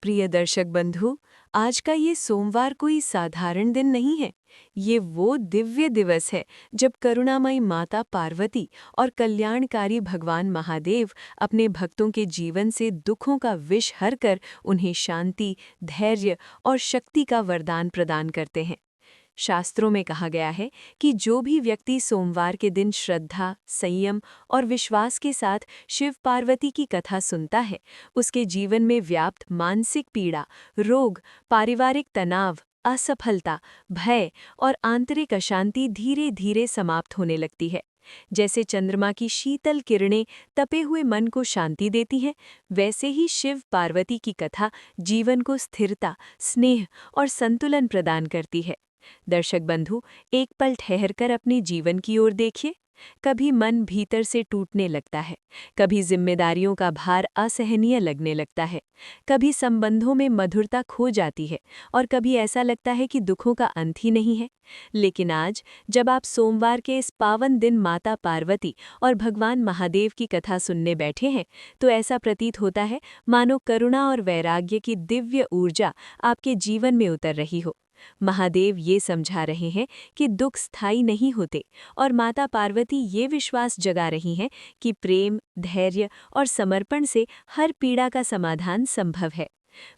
प्रिय दर्शक बंधु, आज का ये सोमवार कोई साधारण दिन नहीं है। ये वो दिव्य दिवस है जब करुणामयी माता पार्वती और कल्याणकारी भगवान महादेव अपने भक्तों के जीवन से दुखों का विष हरकर उन्हें शांति, धैर्य और शक्ति का वरदान प्रदान करते हैं। शास्त्रों में कहा गया है कि जो भी व्यक्ति सोमवार के दिन श्रद्धा, संयम और विश्वास के साथ शिव पार्वती की कथा सुनता है, उसके जीवन में व्याप्त मानसिक पीड़ा, रोग, पारिवारिक तनाव, असफलता, भय और आंतरिक अशांति धीरे धीरे समाप्त होने लगती है। जैसे चंद्रमा की शीतल किरणें तपे हुए मन को शांति देती हैं, वैसे ही शिव पार्वती की कथा जीवन को स्थिरता, स्नेह और संतुलन प्रदान करती है। दर्शक बंधु, एक पल ठहरकर अपने जीवन की ओर देखिए। कभी मन भीतर से टूटने लगता है, कभी जिम्मेदारियों का भार असहनीय लगने लगता है, कभी संबंधों में मधुरता खो जाती है और कभी ऐसा लगता है कि दुखों का अंत ही नहीं है। लेकिन आज जब आप सोमवार के इस पावन दिन माता पार्वती और भगवान महादेव की कथा सुनने बैठे हैं, तो ऐसा प्रतीत होता है मानो करुणा और वैराग्य की दिव्य ऊर्जा आपके जीवन में उतर रही हो। महादेव ये समझा रहे हैं कि दुख स्थायी नहीं होते और माता पार्वती ये विश्वास जगा रही हैं कि प्रेम, धैर्य और समर्पण से हर पीड़ा का समाधान संभव है।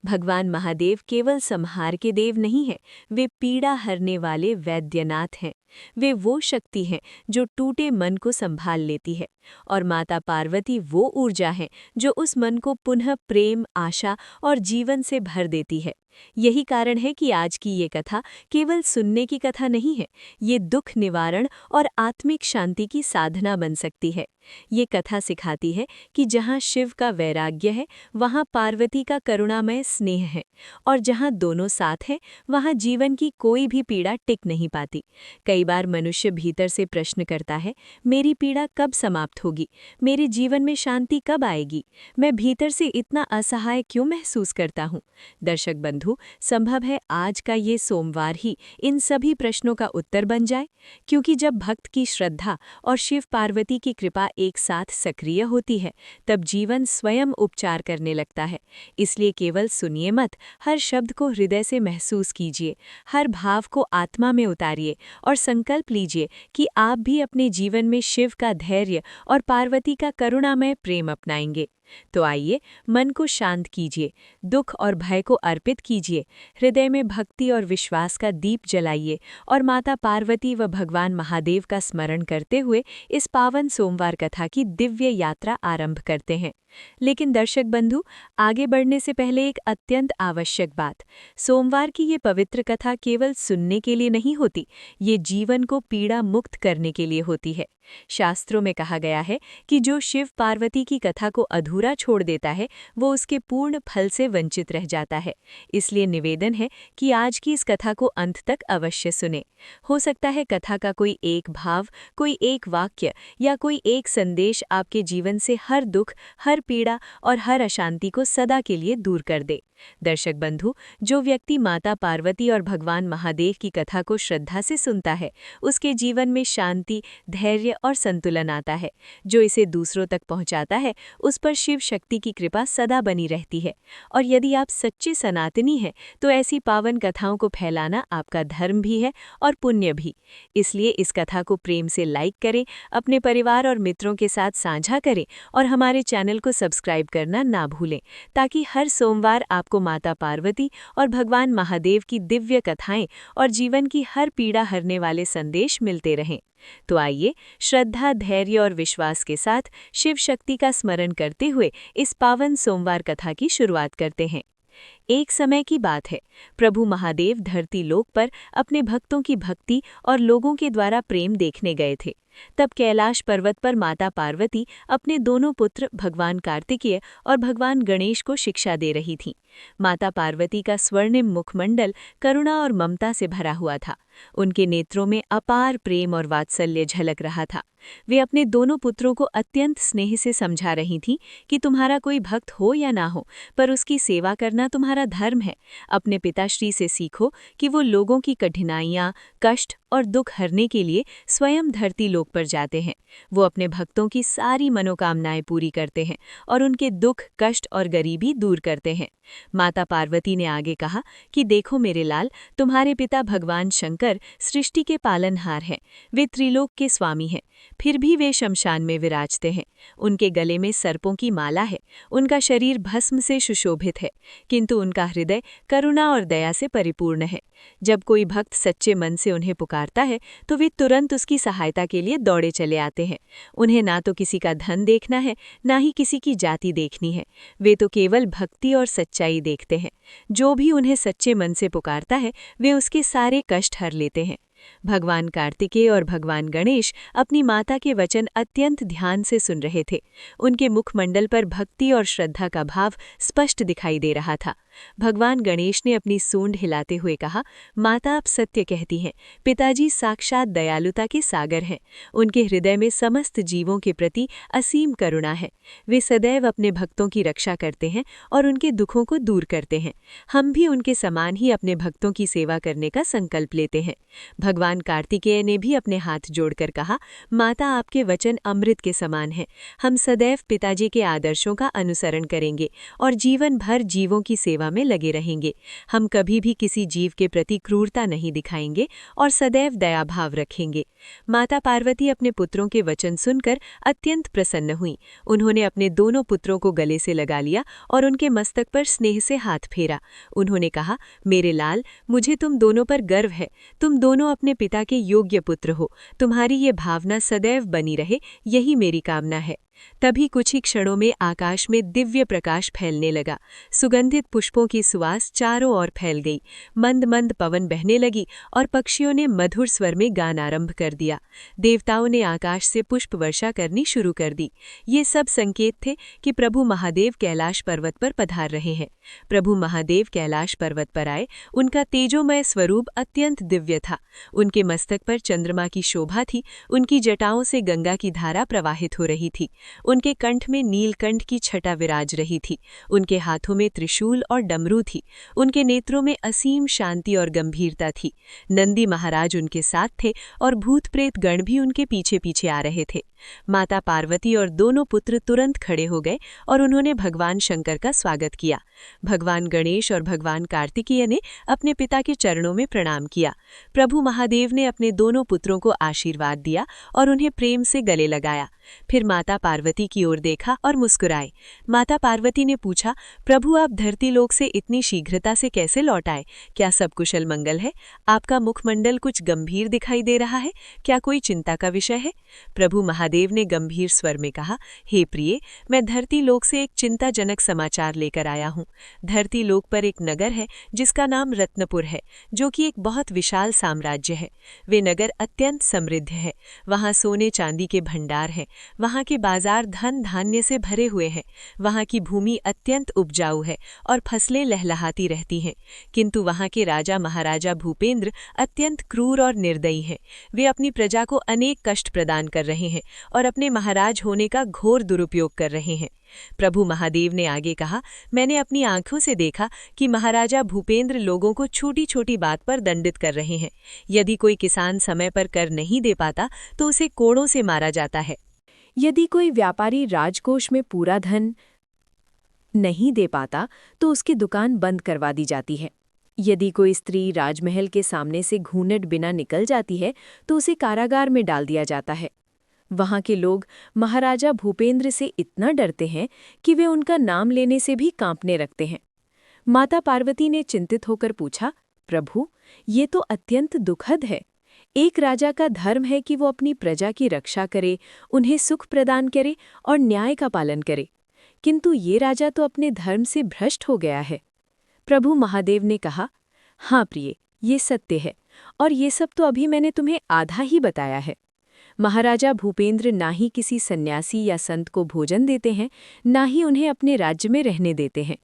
भगवान महादेव केवल संहार के देव नहीं हैं, वे पीड़ा हरने वाले वैद्यनाथ हैं। वे वो शक्ति हैं जो टूटे मन को संभाल लेती है, और माता पार्वती वो ऊर्जा है जो उस मन को पुनः प्रेम, आशा और जीवन से भर देती है। यही कारण है कि आज की ये कथा केवल सुनने की कथा नहीं है, ये दुख निवारण और आत्मिक शांति की साधना बन सकती है। ये कथा सिखाती है कि जहाँ शिव का वैराग्य है, वहाँ पार्वती का करुणामय स्नेह है, और जहाँ दोनों साथ हैं, वहाँ जीवन की कोई भी पीड़ा टिक नहीं पाती। कई बार मनुष्य भीतर से प्रश्न करता है, मेरी पीड़ा कब समाप्त होगी, मेरे जीवन में शांति कब आएगी, मैं भीतर से इतना असहाय क्यों महसूस करता हूँ। दर्शक बंधु, संभव है आज का ये सोमवार ही इन सभी प्रश्नों का उत्तर बन जाए, क्योंकि जब भक्त की श्रद्धा और शिव पार्वती की कृपा एक साथ सक्रिय होती है, तब जीवन स्वयं उपचार करने लगता है। इसलिए केवल सुनिए मत, हर शब्द को हृदय से महसूस कीजिए, हर भाव को आत्मा में उतारिए और संकल्प लीजिए कि आप भी अपने जीवन में शिव का धैर्य और पार्वती का करुणामय प्रेम अपनाएंगे। तो आइए, मन को शांत कीजिए, दुख और भय को अर्पित कीजिए, हृदय में भक्ति और विश्वास का दीप जलाइए और माता पार्वती व भगवान महादेव का स्मरण करते हुए इस पावन सोमवार कथा की दिव्य यात्रा आरंभ करते हैं। लेकिन दर्शक बंधु, आगे बढ़ने से पहले एक अत्यंत आवश्यक बात। सोमवार की ये पवित्र कथा केवल सुनने के लिए नहीं होती, ये जीवन को पीड़ा मुक्त करने के लिए होती है। शास्त्रों में कहा गया है कि जो शिव पार्वती की कथा को अधूरा छोड़ देता है, वो उसके पूर्ण फल से वंचित रह जाता है। इसलिए निवेदन है कि आज की इस कथा को अंत तक अवश्य सुने। हो सकता है कथा का कोई एक भाव, कोई एक वाक्य या कोई एक संदेश आपके जीवन से हर दुख, हर पीड़ा और हर अशांति को सदा के लिए दूर कर दे। दर्शक बंधु, जो व्यक्ति माता पार्वती और भगवान महादेव की कथा को श्रद्धा से सुनता है, उसके जीवन में शांति, धैर्य और संतुलन आता है। जो इसे दूसरों तक पहुंचाता है, उस पर शिव शक्ति की कृपा सदा बनी रहती है। और यदि आप सच्चे सनातनी हैं, तो ऐसी पावन कथाओं को फैलाना आपका धर्म भी है और पुण्य भी। इसलिए इस कथा को प्रेम से लाइक करें, अपने परिवार और मित्रों के साथ साझा करें और हमारे चैनल को सब्सक्राइब करना ना भूलें, ताकि हर सोमवार आपको माता पार्वती और भगवान महादेव की दिव्य कथाएं और जीवन की हर पीड़ा हरने वाले संदेश मिलते रहें। तो आइए, श्रद्धा, धैर्य और विश्वास के साथ शिव शक्ति का स्मरण करते हुए इस पावन सोमवार कथा की शुरुआत करते हैं। एक समय की बात है, प्रभु महादेव धरती लोक पर अपने भक्तों की भक्ति और लोगों के द्वारा प्रेम देखने गए थे। तब कैलाश पर्वत पर माता पार्वती अपने दोनों पुत्र भगवान कार्तिकेय और भगवान गणेश को शिक्षा दे रही थीं। माता पार्वती का स्वर्णिम मुखमंडल करुणा और ममता से भरा हुआ था। उनके नेत्रों में अपार प्रेम और वात्सल्य झलक रहा था। वे अपने दोनों पुत्रों को अत्यंत स्नेह से समझा रही थीं कि तुम्हारा कोई भक्त हो या ना हो, पर उसकी सेवा करना तुम्हारा धर्म है। अपने पिताश्री से सीखो कि वो लोगों की कठिनाइयाँ, कष्ट और दुख हरने के लिए स्वयं धरती लोक पर जाते हैं। वो अपने भक्तों की सारी मनोकामनाएं पूरी करते हैं और उनके दुख, कष्ट और गरीबी दूर करते हैं। माता पार्वती ने आगे कहा कि देखो मेरे लाल, तुम्हारे पिता भगवान शंकर सृष्टि के पालनहार हैं। वे त्रिलोक के स्वामी हैं, फिर भी वे शमशान में विराजते हैं। उनके गले में सर्पों की माला है, उनका शरीर भस्म से सुशोभित है, किंतु उनका हृदय करुणा और दया से परिपूर्ण है। जब कोई भक्त सच्चे मन से उन्हें पुकारता है तो वे तुरंत उसकी सहायता के लिए दौड़े चले आते हैं। उन्हें ना तो किसी का धन देखना है, ना ही किसी की जाति देखनी है। वे तो केवल भक्ति और सच्चाई देखते हैं। जो भी उन्हें सच्चे मन से पुकारता है वे उसके सारे कष्ट हर लेते हैं। भगवान कार्तिकेय और भगवान गणेश अपनी माता के वचन अत्यंत ध्यान से सुन रहे थे। उनके मुखमंडल पर भक्ति और श्रद्धा का भाव स्पष्ट दिखाई दे रहा था। भगवान गणेश ने अपनी सूंड हिलाते हुए कहा, माता आप सत्य कहती हैं, पिताजी साक्षात दयालुता के सागर हैं। उनके हृदय में समस्त जीवों के प्रति असीम करुणा है। वे सदैव अपने भक्तों की रक्षा करते हैं और उनके दुखों को दूर करते हैं। हम भी उनके समान ही अपने भक्तों की सेवा करने का संकल्प लेते हैं। भगवान कार्तिकेय ने भी अपने हाथ जोड़कर कहा, माता आपके वचन अमृत के समान हैं। हम सदैव पिताजी के आदर्शों का अनुसरण करेंगे और जीवन भर जीवों की सेवा में लगे रहेंगे। हम कभी भी किसी जीव के प्रति क्रूरता नहीं दिखाएंगे और सदैव दयाभाव रखेंगे। माता पार्वती अपने पुत्रों के वचन सुनकर अत्यंत प्रसन्न हुई। उन्होंने अपने दोनों पुत्रों को गले से लगा लिया और उनके मस्तक पर स्नेह से हाथ फेरा। उन्होंने कहा, मेरे लाल, मुझे तुम दोनों पर गर्व है। तुम दोनों अपने पिता के योग्य पुत्र हो। तुम्हारी ये भावना सदैव बनी रहे, यही मेरी कामना है। तभी कुछ ही क्षणों में आकाश में दिव्य प्रकाश फैलने लगा। सुगंधित पुष्पों की सुवास चारों ओर फैल गई। मंद मंद पवन बहने लगी और पक्षियों ने मधुर स्वर में गान आरंभ कर दिया। देवताओं ने आकाश से पुष्प वर्षा करनी शुरू कर दी। ये सब संकेत थे कि प्रभु महादेव कैलाश पर्वत पर पधार रहे हैं। प्रभु महादेव कैलाश पर्वत पर आए। उनका तेजोमय स्वरूप अत्यंत दिव्य था। उनके मस्तक पर चंद्रमा की शोभा थी। उनकी जटाओं से गंगा की धारा प्रवाहित हो रही थी। उनके कंठ में नीलकंठ की छटा विराज रही थी। उनके हाथों में त्रिशूल और डमरू थी। उनके नेत्रों में असीम शांति और गंभीरता थी। नंदी महाराज उनके साथ थे और भूत प्रेत गण भी उनके पीछे पीछे आ रहे थे। माता पार्वती और दोनों पुत्र तुरंत खड़े हो गए और उन्होंने भगवान शंकर का स्वागत किया। भगवान गणेश और भगवान कार्तिकेय ने अपने पिता के चरणों में प्रणाम किया। प्रभु महादेव ने अपने दोनों पुत्रों को आशीर्वाद दिया और उन्हें प्रेम से गले लगाया। फिर माता पार्वती की ओर देखा और मुस्कुराए। माता पार्वती ने पूछा, प्रभु आप धरती लोक से इतनी शीघ्रता से कैसे लौट आए? क्या सब कुशल मंगल है? आपका मुखमंडल कुछ गंभीर दिखाई दे रहा है। क्या कोई चिंता का विषय है? प्रभु महादेव ने गंभीर स्वर में कहा, हे प्रिय, मैं धरती लोक से एक चिंताजनक समाचार लेकर आया हूँ। धरती लोक पर एक नगर है जिसका नाम रत्नपुर है, जो कि एक बहुत विशाल साम्राज्य है। वे नगर अत्यंत समृद्ध है। वहाँ सोने चांदी के भंडार हैं। वहाँ के बाजार धन धान्य से भरे हुए हैं। वहाँ की भूमि अत्यंत उपजाऊ है और फसलें लहलहाती रहती हैं। किंतु वहाँ के राजा महाराजा भूपेंद्र अत्यंत क्रूर और निर्दयी हैं। वे अपनी प्रजा को अनेक कष्ट प्रदान कर रहे हैं और अपने महाराज होने का घोर दुरुपयोग कर रहे हैं। प्रभु महादेव ने आगे कहा, मैंने अपनी आंखों से देखा कि महाराजा भूपेंद्र लोगों को छोटी छोटी बात पर दंडित कर रहे हैं। यदि कोई किसान समय पर कर नहीं दे पाता तो उसे कोड़ों से मारा जाता है। यदि कोई व्यापारी राजकोष में पूरा धन नहीं दे पाता तो उसकी दुकान बंद करवा दी जाती है। यदि कोई स्त्री राजमहल के सामने से घूंघट बिना निकल जाती है तो उसे कारागार में डाल दिया जाता है। वहाँ के लोग महाराजा भूपेंद्र से इतना डरते हैं कि वे उनका नाम लेने से भी कांपने लगते हैं। माता पार्वती ने चिंतित होकर पूछा, प्रभु, ये तो अत्यंत दुखद है। एक राजा का धर्म है कि वो अपनी प्रजा की रक्षा करे, उन्हें सुख प्रदान करे और न्याय का पालन करे, किंतु ये राजा तो अपने धर्म से भ्रष्ट हो गया है। प्रभु महादेव ने कहा, हाँ प्रिय, ये सत्य है और ये सब तो अभी मैंने तुम्हें आधा ही बताया है। महाराजा भूपेंद्र ना ही किसी सन्यासी या संत को भोजन देते हैं, ना ही उन्हें अपने राज्य में रहने देते हैं।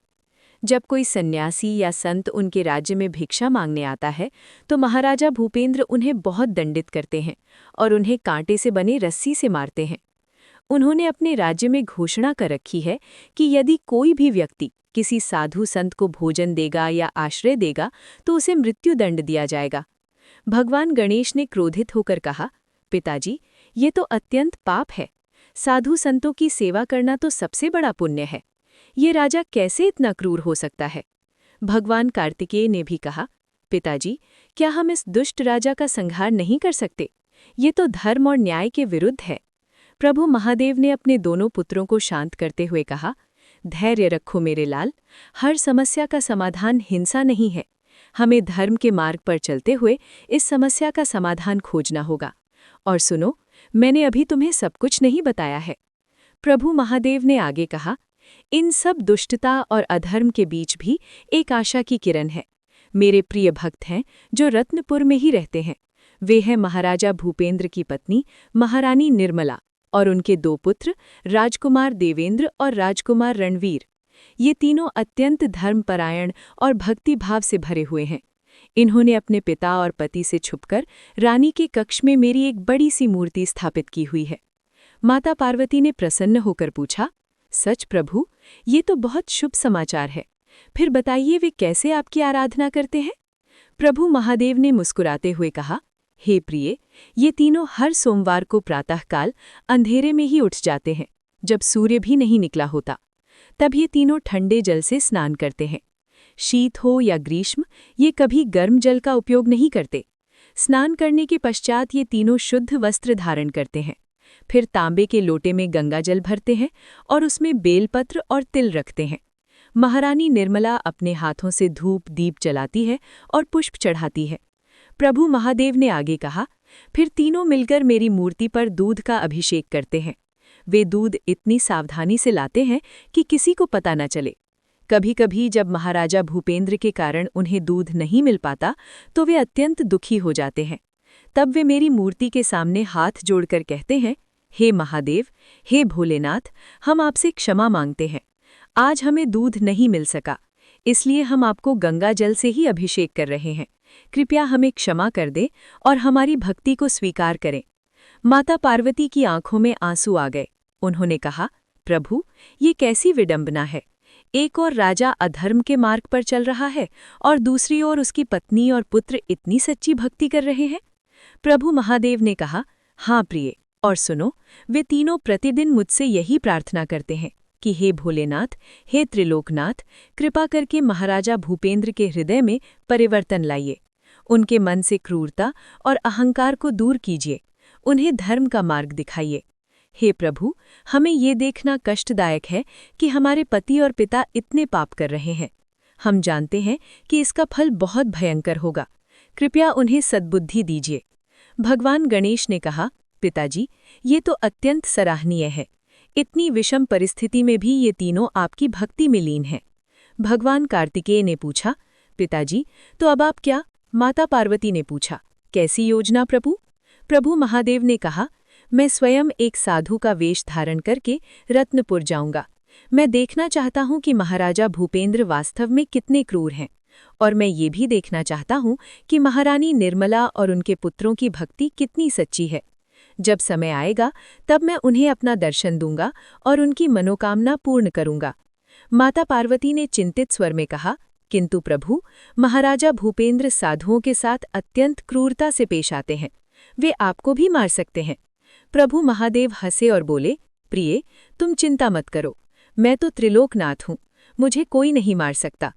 जब कोई सन्यासी या संत उनके राज्य में भिक्षा मांगने आता है तो महाराजा भूपेंद्र उन्हें बहुत दंडित करते हैं और उन्हें कांटे से बने रस्सी से मारते हैं। उन्होंने अपने राज्य में घोषणा कर रखी है कि यदि कोई भी व्यक्ति किसी साधु संत को भोजन देगा या आश्रय देगा तो उसे मृत्युदंड दिया जाएगा। भगवान गणेश ने क्रोधित होकर कहा, पिताजी, ये तो अत्यंत पाप है। साधु संतों की सेवा करना तो सबसे बड़ा पुण्य है। ये राजा कैसे इतना क्रूर हो सकता है? भगवान कार्तिकेय ने भी कहा, पिताजी, क्या हम इस दुष्ट राजा का संहार नहीं कर सकते? ये तो धर्म और न्याय के विरुद्ध है। प्रभु महादेव ने अपने दोनों पुत्रों को शांत करते हुए कहा, धैर्य रखो मेरे लाल, हर समस्या का समाधान हिंसा नहीं है। हमें धर्म के मार्ग पर चलते हुए इस समस्या का समाधान खोजना होगा। और सुनो, मैंने अभी तुम्हें सब कुछ नहीं बताया है। प्रभु महादेव ने आगे कहा, इन सब दुष्टता और अधर्म के बीच भी एक आशा की किरण है। मेरे प्रिय भक्त हैं जो रत्नपुर में ही रहते हैं। वे हैं महाराजा भूपेंद्र की पत्नी महारानी निर्मला और उनके दो पुत्र राजकुमार देवेंद्र और राजकुमार रणवीर। ये तीनों अत्यंत धर्मपरायण और भक्तिभाव से भरे हुए हैं। इन्होंने अपने पिता और पति से छुपकर रानी के कक्ष में मेरी एक बड़ी सी मूर्ति स्थापित की हुई है। माता पार्वती ने प्रसन्न होकर पूछा, सच प्रभु, ये तो बहुत शुभ समाचार है। फिर बताइए वे कैसे आपकी आराधना करते हैं? प्रभु महादेव ने मुस्कुराते हुए कहा, हे प्रिय, ये तीनों हर सोमवार को प्रातःकाल अंधेरे में ही उठ जाते हैं, जब सूर्य भी नहीं निकला होता। तब ये तीनों ठंडे जल से स्नान करते हैं। शीत हो या ग्रीष्म, ये कभी गर्म जल का उपयोग नहीं करते। स्नान करने के पश्चात ये तीनों शुद्ध वस्त्र धारण करते हैं। फिर तांबे के लोटे में गंगा जल भरते हैं और उसमें बेलपत्र और तिल रखते हैं। महारानी निर्मला अपने हाथों से धूप दीप जलाती है और पुष्प चढ़ाती है। प्रभु महादेव ने आगे कहा, फिर तीनों मिलकर मेरी मूर्ति पर दूध का अभिषेक करते हैं। वे दूध इतनी सावधानी से लाते हैं कि किसी को पता न चले। कभी कभी जब महाराजा भूपेंद्र के कारण उन्हें दूध नहीं मिल पाता तो वे अत्यंत दुखी हो जाते हैं। तब वे मेरी मूर्ति के सामने हाथ जोड़कर कहते हैं, हे महादेव, हे भोलेनाथ, हम आपसे क्षमा मांगते हैं। आज हमें दूध नहीं मिल सका, इसलिए हम आपको गंगा जल से ही अभिषेक कर रहे हैं। कृपया हमें क्षमा कर दे और हमारी भक्ति को स्वीकार करें। माता पार्वती की आंखों में आंसू आ गए। उन्होंने कहा, प्रभु, ये कैसी विडंबना है। एक और राजा अधर्म के मार्ग पर चल रहा है और दूसरी ओर उसकी पत्नी और पुत्र इतनी सच्ची भक्ति कर रहे हैं। प्रभु महादेव ने कहा, हाँ प्रिय, और सुनो, वे तीनों प्रतिदिन मुझसे यही प्रार्थना करते हैं कि हे भोलेनाथ, हे त्रिलोकनाथ, कृपा करके महाराजा भूपेंद्र के हृदय में परिवर्तन लाइए। उनके मन से क्रूरता और अहंकार को दूर कीजिए। उन्हें धर्म का मार्ग दिखाइए। हे प्रभु, हमें ये देखना कष्टदायक है कि हमारे पति और पिता इतने पाप कर रहे हैं। हम जानते हैं कि इसका फल बहुत भयंकर होगा। कृपया उन्हें सद्बुद्धि दीजिए। भगवान गणेश ने कहा, पिताजी, ये तो अत्यंत सराहनीय है। इतनी विषम परिस्थिति में भी ये तीनों आपकी भक्ति में लीन हैं। भगवान कार्तिकेय ने पूछा, पिताजी, तो अब आप क्या? माता पार्वती ने पूछा, कैसी योजना प्रभु? प्रभु महादेव ने कहा, मैं स्वयं एक साधु का वेश धारण करके रत्नपुर जाऊंगा। मैं देखना चाहता हूं कि महाराजा भूपेंद्र वास्तव में कितने क्रूर हैं, और मैं ये भी देखना चाहता हूं कि महारानी निर्मला और उनके पुत्रों की भक्ति कितनी सच्ची है। जब समय आएगा तब मैं उन्हें अपना दर्शन दूंगा और उनकी मनोकामना पूर्ण करूंगा। माता पार्वती ने चिंतित स्वर में कहा, किंतु प्रभु, महाराजा भूपेंद्र साधुओं के साथ अत्यंत क्रूरता से पेश आते हैं। वे आपको भी मार सकते हैं। प्रभु महादेव हंसे और बोले, प्रिय, तुम चिंता मत करो। मैं तो त्रिलोकनाथ हूँ, मुझे कोई नहीं मार सकता।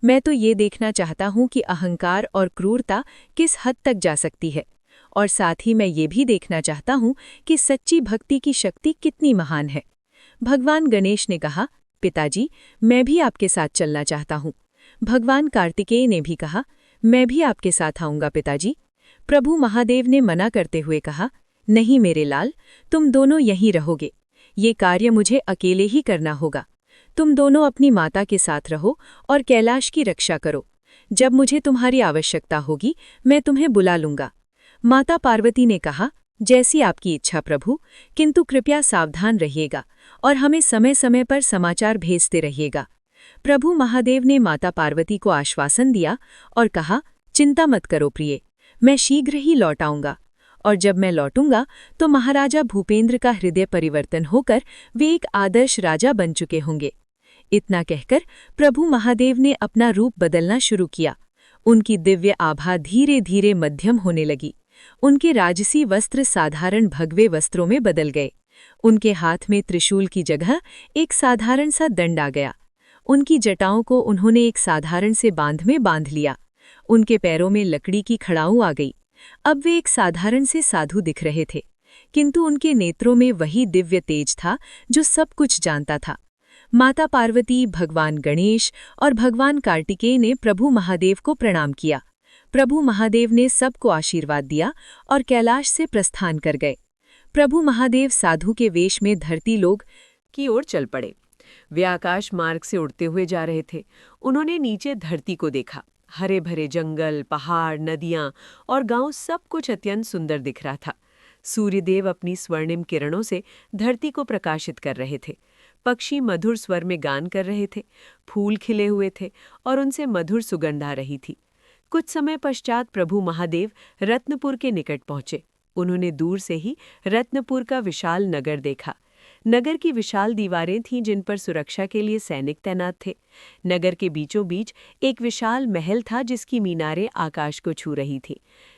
मैं तो ये देखना चाहता हूँ कि अहंकार और क्रूरता किस हद तक जा सकती है, और साथ ही मैं ये भी देखना चाहता हूँ कि सच्ची भक्ति की शक्ति कितनी महान है। भगवान गणेश ने कहा, पिताजी, मैं भी आपके साथ चलना चाहता हूँ। भगवान कार्तिकेय ने भी कहा, मैं भी आपके साथ आऊँगा पिताजी। प्रभु महादेव ने मना करते हुए कहा, नहीं मेरे लाल, तुम दोनों यहीं रहोगे। ये कार्य मुझे अकेले ही करना होगा। तुम दोनों अपनी माता के साथ रहो और कैलाश की रक्षा करो। जब मुझे तुम्हारी आवश्यकता होगी मैं तुम्हें बुला लूंगा। माता पार्वती ने कहा, जैसी आपकी इच्छा प्रभु, किंतु कृपया सावधान रहिएगा और हमें समय समय पर समाचार भेजते रहिएगा। प्रभु महादेव ने माता पार्वती को आश्वासन दिया और कहा, चिंता मत करो प्रिय, मैं शीघ्र ही लौट आऊंगा, और जब मैं लौटूंगा तो महाराजा भूपेंद्र का हृदय परिवर्तन होकर वे एक आदर्श राजा बन चुके होंगे। इतना कहकर प्रभु महादेव ने अपना रूप बदलना शुरू किया। उनकी दिव्य आभा धीरे धीरे मध्यम होने लगी। उनके राजसी वस्त्र साधारण भगवे वस्त्रों में बदल गए। उनके हाथ में त्रिशूल की जगह एक साधारण सा दंड आ गया। उनकी जटाओं को उन्होंने एक साधारण से बांध में बांध लिया। उनके पैरों में लकड़ी की खड़ाऊ आ गई। अब वे एक साधारण से साधु दिख रहे थे, किंतु उनके नेत्रों में वही दिव्य तेज था जो सब कुछ जानता था। माता पार्वती, भगवान गणेश और भगवान कार्तिकेय ने प्रभु महादेव को प्रणाम किया। प्रभु महादेव ने सबको आशीर्वाद दिया और कैलाश से प्रस्थान कर गए। प्रभु महादेव साधु के वेश में धरती लोक की ओर चल पड़े। वे आकाश मार्ग से उड़ते हुए जा रहे थे। उन्होंने नीचे धरती को देखा। हरे भरे जंगल, पहाड़, नदियां और गांव, सब कुछ अत्यंत सुंदर दिख रहा था। सूर्यदेव अपनी स्वर्णिम किरणों से धरती को प्रकाशित कर रहे थे। पक्षी मधुर स्वर में गान कर रहे थे। फूल खिले हुए थे और उनसे मधुर सुगंध आ रही थी। कुछ समय पश्चात प्रभु महादेव रत्नपुर के निकट पहुंचे। उन्होंने दूर से ही रत्नपुर का विशाल नगर देखा। नगर की विशाल दीवारें थीं जिन पर सुरक्षा के लिए सैनिक तैनात थे। नगर के बीचों बीच एक विशाल महल था जिसकी मीनारें आकाश को छू रही थीं।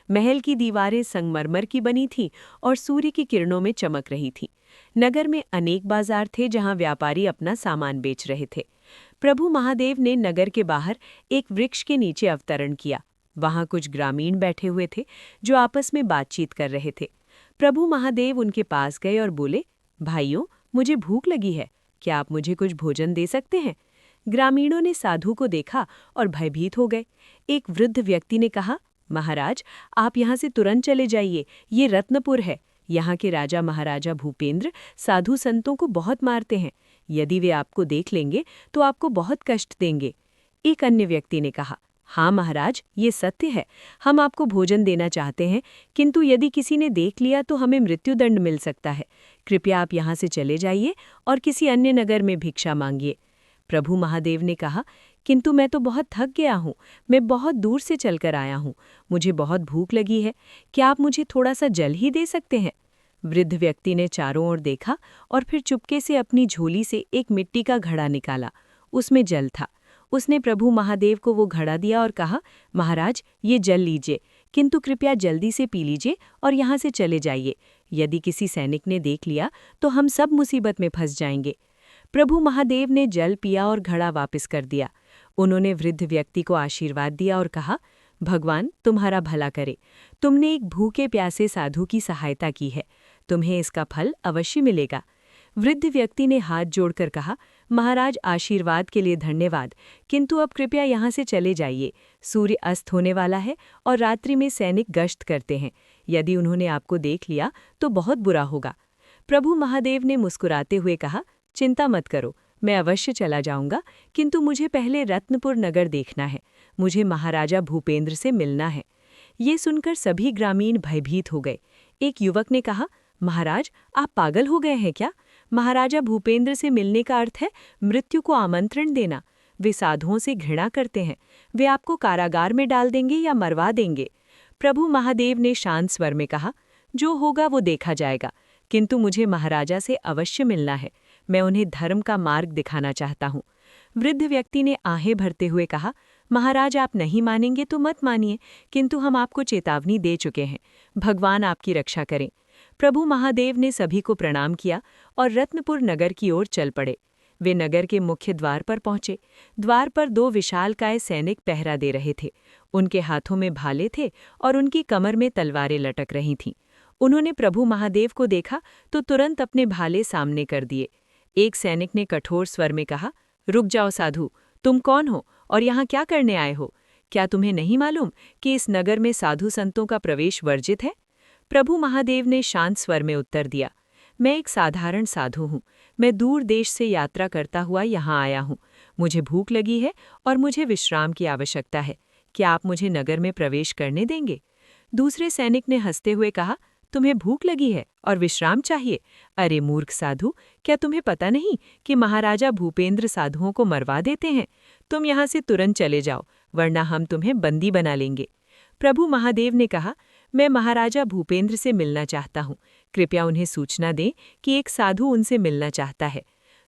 महल की दीवारें संगमरमर की बनी थीं और सूर्य की किरणों में चमक रही थीं। नगर में अनेक बाजार थे जहां व्यापारी अपना सामान बेच रहे थे। प्रभु महादेव ने नगर के बाहर एक वृक्ष के नीचे अवतरण किया। वहां कुछ ग्रामीण बैठे हुए थे जो आपस में बातचीत कर रहे थे। प्रभु महादेव उनके पास गए और बोले, भाइयों, मुझे भूख लगी है, क्या आप मुझे कुछ भोजन दे सकते हैं? ग्रामीणों ने साधु को देखा और भयभीत हो गए। एक वृद्ध व्यक्ति ने कहा, महाराज, आप यहाँ से तुरंत चले जाइए, ये रत्नपुर है। यहाँ के राजा महाराजा भूपेंद्र साधु संतों को बहुत मारते हैं। यदि वे आपको देख लेंगे तो आपको बहुत कष्ट देंगे। एक अन्य व्यक्ति ने कहा, हाँ महाराज, ये सत्य है, हम आपको भोजन देना चाहते हैं, किंतु यदि किसी ने देख लिया तो हमें मृत्युदंड मिल सकता है। कृपया आप यहाँ से चले जाइए और किसी अन्य नगर में भिक्षा मांगिए। प्रभु महादेव ने कहा, किंतु मैं तो बहुत थक गया हूँ, मैं बहुत दूर से चलकर आया हूँ, मुझे बहुत भूख लगी है, क्या आप मुझे थोड़ा सा जल ही दे सकते हैं? वृद्ध व्यक्ति ने चारों ओर देखा और फिर चुपके से अपनी झोली से एक मिट्टी का घड़ा निकाला। उसमें जल था। उसने प्रभु महादेव को वो घड़ा दिया और कहा, महाराज, ये जल लीजिए, किंतु कृपया जल्दी से पी लीजिए और यहाँ से चले जाइए। यदि किसी सैनिक ने देख लिया तो हम सब मुसीबत में फंस जाएंगे। प्रभु महादेव ने जल पिया और घड़ा वापस कर दिया। उन्होंने वृद्ध व्यक्ति को आशीर्वाद दिया और कहा, भगवान तुम्हारा भला करे, तुमने एक भूखे प्यासे साधु की सहायता की है, तुम्हें इसका फल अवश्य मिलेगा। वृद्ध व्यक्ति ने हाथ जोड़कर कहा, महाराज, आशीर्वाद के लिए धन्यवाद, किंतु अब कृपया यहाँ से चले जाइए। सूर्य अस्त होने वाला है और रात्रि में सैनिक गश्त करते हैं। यदि उन्होंने आपको देख लिया तो बहुत बुरा होगा। प्रभु महादेव ने मुस्कुराते हुए कहा, चिंता मत करो, मैं अवश्य चला जाऊंगा, किंतु मुझे पहले रत्नपुर नगर देखना है, मुझे महाराजा भूपेंद्र से मिलना है। ये सुनकर सभी ग्रामीण भयभीत हो गए। एक युवक ने कहा, महाराज, आप पागल हो गए हैं क्या? महाराजा भूपेंद्र से मिलने का अर्थ है मृत्यु को आमंत्रण देना। वे साधुओं से घृणा करते हैं, वे आपको कारागार में डाल देंगे या मरवा देंगे। प्रभु महादेव ने शांत स्वर में कहा, जो होगा वो देखा जाएगा, किंतु मुझे महाराजा से अवश्य मिलना है, मैं उन्हें धर्म का मार्ग दिखाना चाहता हूँ। वृद्ध व्यक्ति ने आहें भरते हुए कहा, महाराज, आप नहीं मानेंगे तो मत मानिए, किंतु हम आपको चेतावनी दे चुके हैं, भगवान आपकी रक्षा करें। प्रभु महादेव ने सभी को प्रणाम किया और रत्नपुर नगर की ओर चल पड़े। वे नगर के मुख्य द्वार पर पहुंचे। द्वार पर 2 विशालकाय सैनिक पहरा दे रहे थे। उनके हाथों में भाले थे और उनकी कमर में तलवारें लटक रही थीं। उन्होंने प्रभु महादेव को देखा तो तुरंत अपने भाले सामने कर दिए। एक सैनिक ने कठोर स्वर में कहा, रुक जाओ साधु, तुम कौन हो और यहाँ क्या करने आए हो? क्या तुम्हें नहीं मालूम कि इस नगर में साधु संतों का प्रवेश वर्जित है? प्रभु महादेव ने शांत स्वर में उत्तर दिया, मैं एक साधारण साधु हूँ, मैं दूर देश से यात्रा करता हुआ यहाँ आया हूँ, मुझे भूख लगी है और मुझे विश्राम की आवश्यकता है, क्या आप मुझे नगर में प्रवेश करने देंगे? दूसरे सैनिक ने हंसते हुए कहा, तुम्हें भूख लगी है और विश्राम चाहिए? अरे मूर्ख साधु, क्या तुम्हें पता नहीं कि महाराजा भूपेंद्र साधुओं को मरवा देते हैं? तुम यहाँ से तुरंत चले जाओ, वरना हम तुम्हें बंदी बना लेंगे। प्रभु महादेव ने कहा, मैं महाराजा भूपेंद्र से मिलना चाहता हूँ, कृपया उन्हें सूचना दें कि एक साधु उनसे मिलना चाहता है।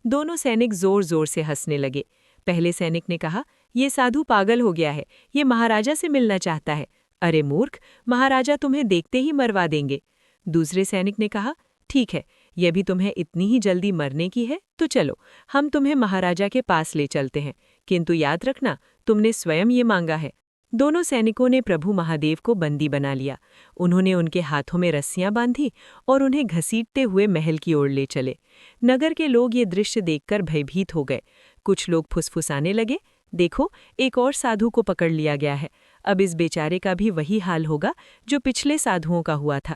दोनों सैनिक जोर जोर से हंसने लगे। पहले सैनिक ने कहा, ये साधु पागल हो गया है, ये महाराजा से मिलना चाहता है। अरे मूर्ख, महाराजा तुम्हें देखते ही मरवा देंगे। दूसरे सैनिक ने कहा, ठीक है, ये भी तुम्हें इतनी ही जल्दी मरने की है तो चलो, हम तुम्हें महाराजा के पास ले चलते हैं, किंतु याद रखना तुमने स्वयं ये मांगा है। दोनों सैनिकों ने प्रभु महादेव को बंदी बना लिया। उन्होंने उनके हाथों में रस्सियां बांधी और उन्हें घसीटते हुए महल की ओर ले चले। नगर के लोग ये दृश्य देखकर भयभीत हो गए। कुछ लोग फुसफुसाने लगे, देखो, एक और साधु को पकड़ लिया गया है, अब इस बेचारे का भी वही हाल होगा जो पिछले साधुओं का हुआ था।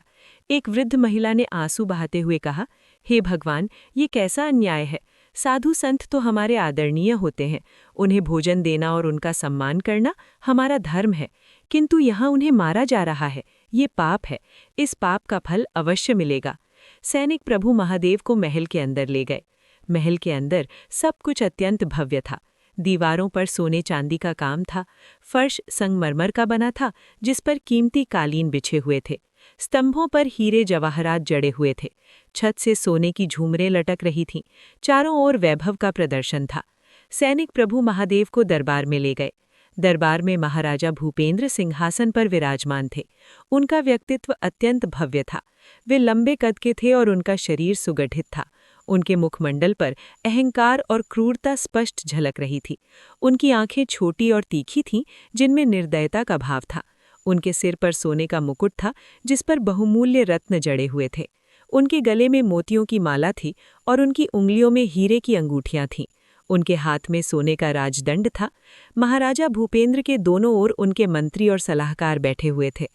एक वृद्ध महिला ने आंसू बहाते हुए कहा, हे भगवान, ये कैसा अन्याय है। साधु संत तो हमारे आदरणीय होते हैं, उन्हें भोजन देना और उनका सम्मान करना हमारा धर्म है, किंतु यहाँ उन्हें मारा जा रहा है। ये पाप है, इस पाप का फल अवश्य मिलेगा। सैनिक प्रभु महादेव को महल के अंदर ले गए। महल के अंदर सब कुछ अत्यंत भव्य था। दीवारों पर सोने चांदी का काम था, फर्श संगमरमर का बना था जिस पर कीमती कालीन बिछे हुए थे, स्तंभों पर हीरे जवाहरात जड़े हुए थे, छत से सोने की झूमरें लटक रही थीं, चारों ओर वैभव का प्रदर्शन था। सैनिक प्रभु महादेव को दरबार में ले गए। दरबार में महाराजा भूपेंद्र सिंहासन पर विराजमान थे। उनका व्यक्तित्व अत्यंत भव्य था। वे लंबे कद के थे और उनका शरीर सुगठित था। उनके मुखमंडल पर अहंकार और क्रूरता स्पष्ट झलक रही थी। उनकी आंखें छोटी और तीखी थीं, जिनमें निर्दयता का भाव था। उनके सिर पर सोने का मुकुट था जिस पर बहुमूल्य रत्न जड़े हुए थे। उनके गले में मोतियों की माला थी और उनकी उंगलियों में हीरे की अंगूठियां थीं। उनके हाथ में सोने का राजदंड था। महाराजा भूपेंद्र के दोनों ओर उनके मंत्री और सलाहकार बैठे हुए थे।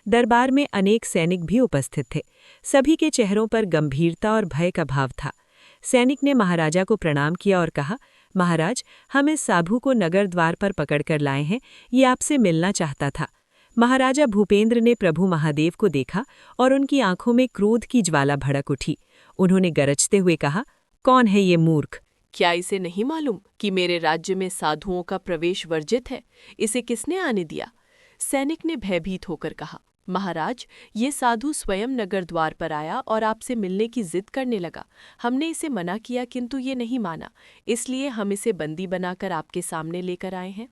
दरबार में अनेक सैनिक भी उपस्थित थे। सभी के चेहरों पर गंभीरता और भय का भाव था। सैनिक ने महाराजा को प्रणाम किया और कहा, महाराज, हम इस साधु को नगर द्वार पर पकड़कर लाए हैं, ये आपसे मिलना चाहता था। महाराजा भूपेंद्र ने प्रभु महादेव को देखा और उनकी आंखों में क्रोध की ज्वाला भड़क उठी। उन्होंने गरजते हुए कहा, कौन है ये मूर्ख? क्या इसे नहीं मालूम कि मेरे राज्य में साधुओं का प्रवेश वर्जित है? इसे किसने आने दिया? सैनिक ने भयभीत होकर कहा, महाराज, ये साधु स्वयं नगर द्वार पर आया और आपसे मिलने की जिद करने लगा। हमने इसे मना किया किंतु ये नहीं माना, इसलिए हम इसे बंदी बनाकर आपके सामने लेकर आए हैं।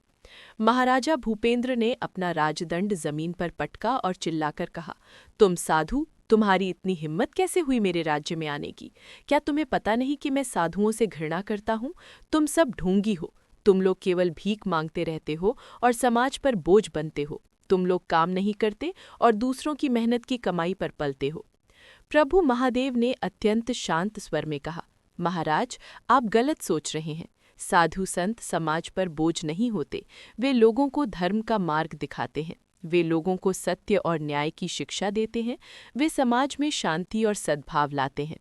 महाराजा भूपेंद्र ने अपना राजदंड जमीन पर पटका और चिल्लाकर कहा, तुम साधु, तुम्हारी इतनी हिम्मत कैसे हुई मेरे राज्य में आने की? क्या तुम्हें पता नहीं कि मैं साधुओं से घृणा करता हूँ? तुम सब ढोंगी हो। तुम लोग केवल भीख मांगते रहते हो और समाज पर बोझ बनते हो। तुम लोग काम नहीं करते और दूसरों की मेहनत की कमाई पर पलते हो। प्रभु महादेव ने अत्यंत शांत स्वर में कहा, महाराज, आप गलत सोच रहे हैं। साधु संत समाज पर बोझ नहीं होते, वे लोगों को धर्म का मार्ग दिखाते हैं। वे लोगों को सत्य और न्याय की शिक्षा देते हैं। वे समाज में शांति और सद्भाव लाते हैं।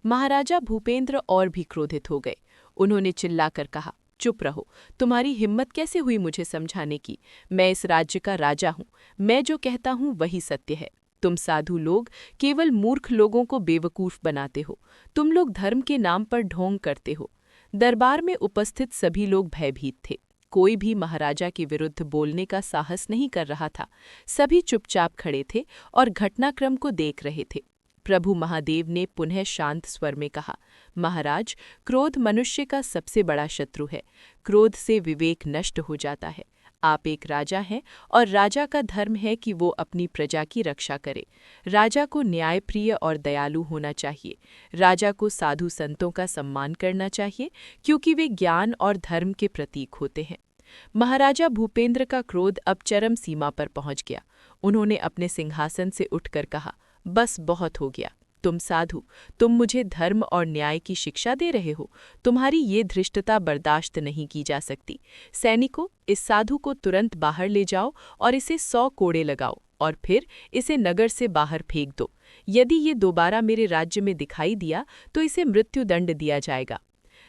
महाराजा भूपेंद्र और भी क्रोधित हो गए। उन्होंने चिल्लाकर कहा, चुप रहो, तुम्हारी हिम्मत कैसे हुई मुझे समझाने की? मैं इस राज्य का राजा हूँ, मैं जो कहता हूँ वही सत्य है। तुम साधु लोग केवल मूर्ख लोगों को बेवकूफ़ बनाते हो। तुम लोग धर्म के नाम पर ढोंग करते हो। दरबार में उपस्थित सभी लोग भयभीत थे। कोई भी महाराजा के विरुद्ध बोलने का साहस नहीं कर रहा था। सभी चुपचाप खड़े थे और घटनाक्रम को देख रहे थे। प्रभु महादेव ने पुनः शांत स्वर में कहा, महाराज, क्रोध मनुष्य का सबसे बड़ा शत्रु है। क्रोध से विवेक नष्ट हो जाता है। आप एक राजा हैं और राजा का धर्म है कि वो अपनी प्रजा की रक्षा करे। राजा को न्यायप्रिय और दयालु होना चाहिए। राजा को साधु संतों का सम्मान करना चाहिए क्योंकि वे ज्ञान और धर्म के प्रतीक होते हैं। महाराजा भूपेंद्र का क्रोध अब चरम सीमा पर पहुंच गया। उन्होंने अपने सिंहासन से उठकर कहा, बस बहुत हो गया। तुम साधु, तुम मुझे धर्म और न्याय की शिक्षा दे रहे हो। तुम्हारी ये धृष्टता बर्दाश्त नहीं की जा सकती। सैनिकों, इस साधु को तुरंत बाहर ले जाओ और इसे 100 कोड़े लगाओ और फिर इसे नगर से बाहर फेंक दो। यदि ये दोबारा मेरे राज्य में दिखाई दिया तो इसे मृत्युदंड दिया जाएगा।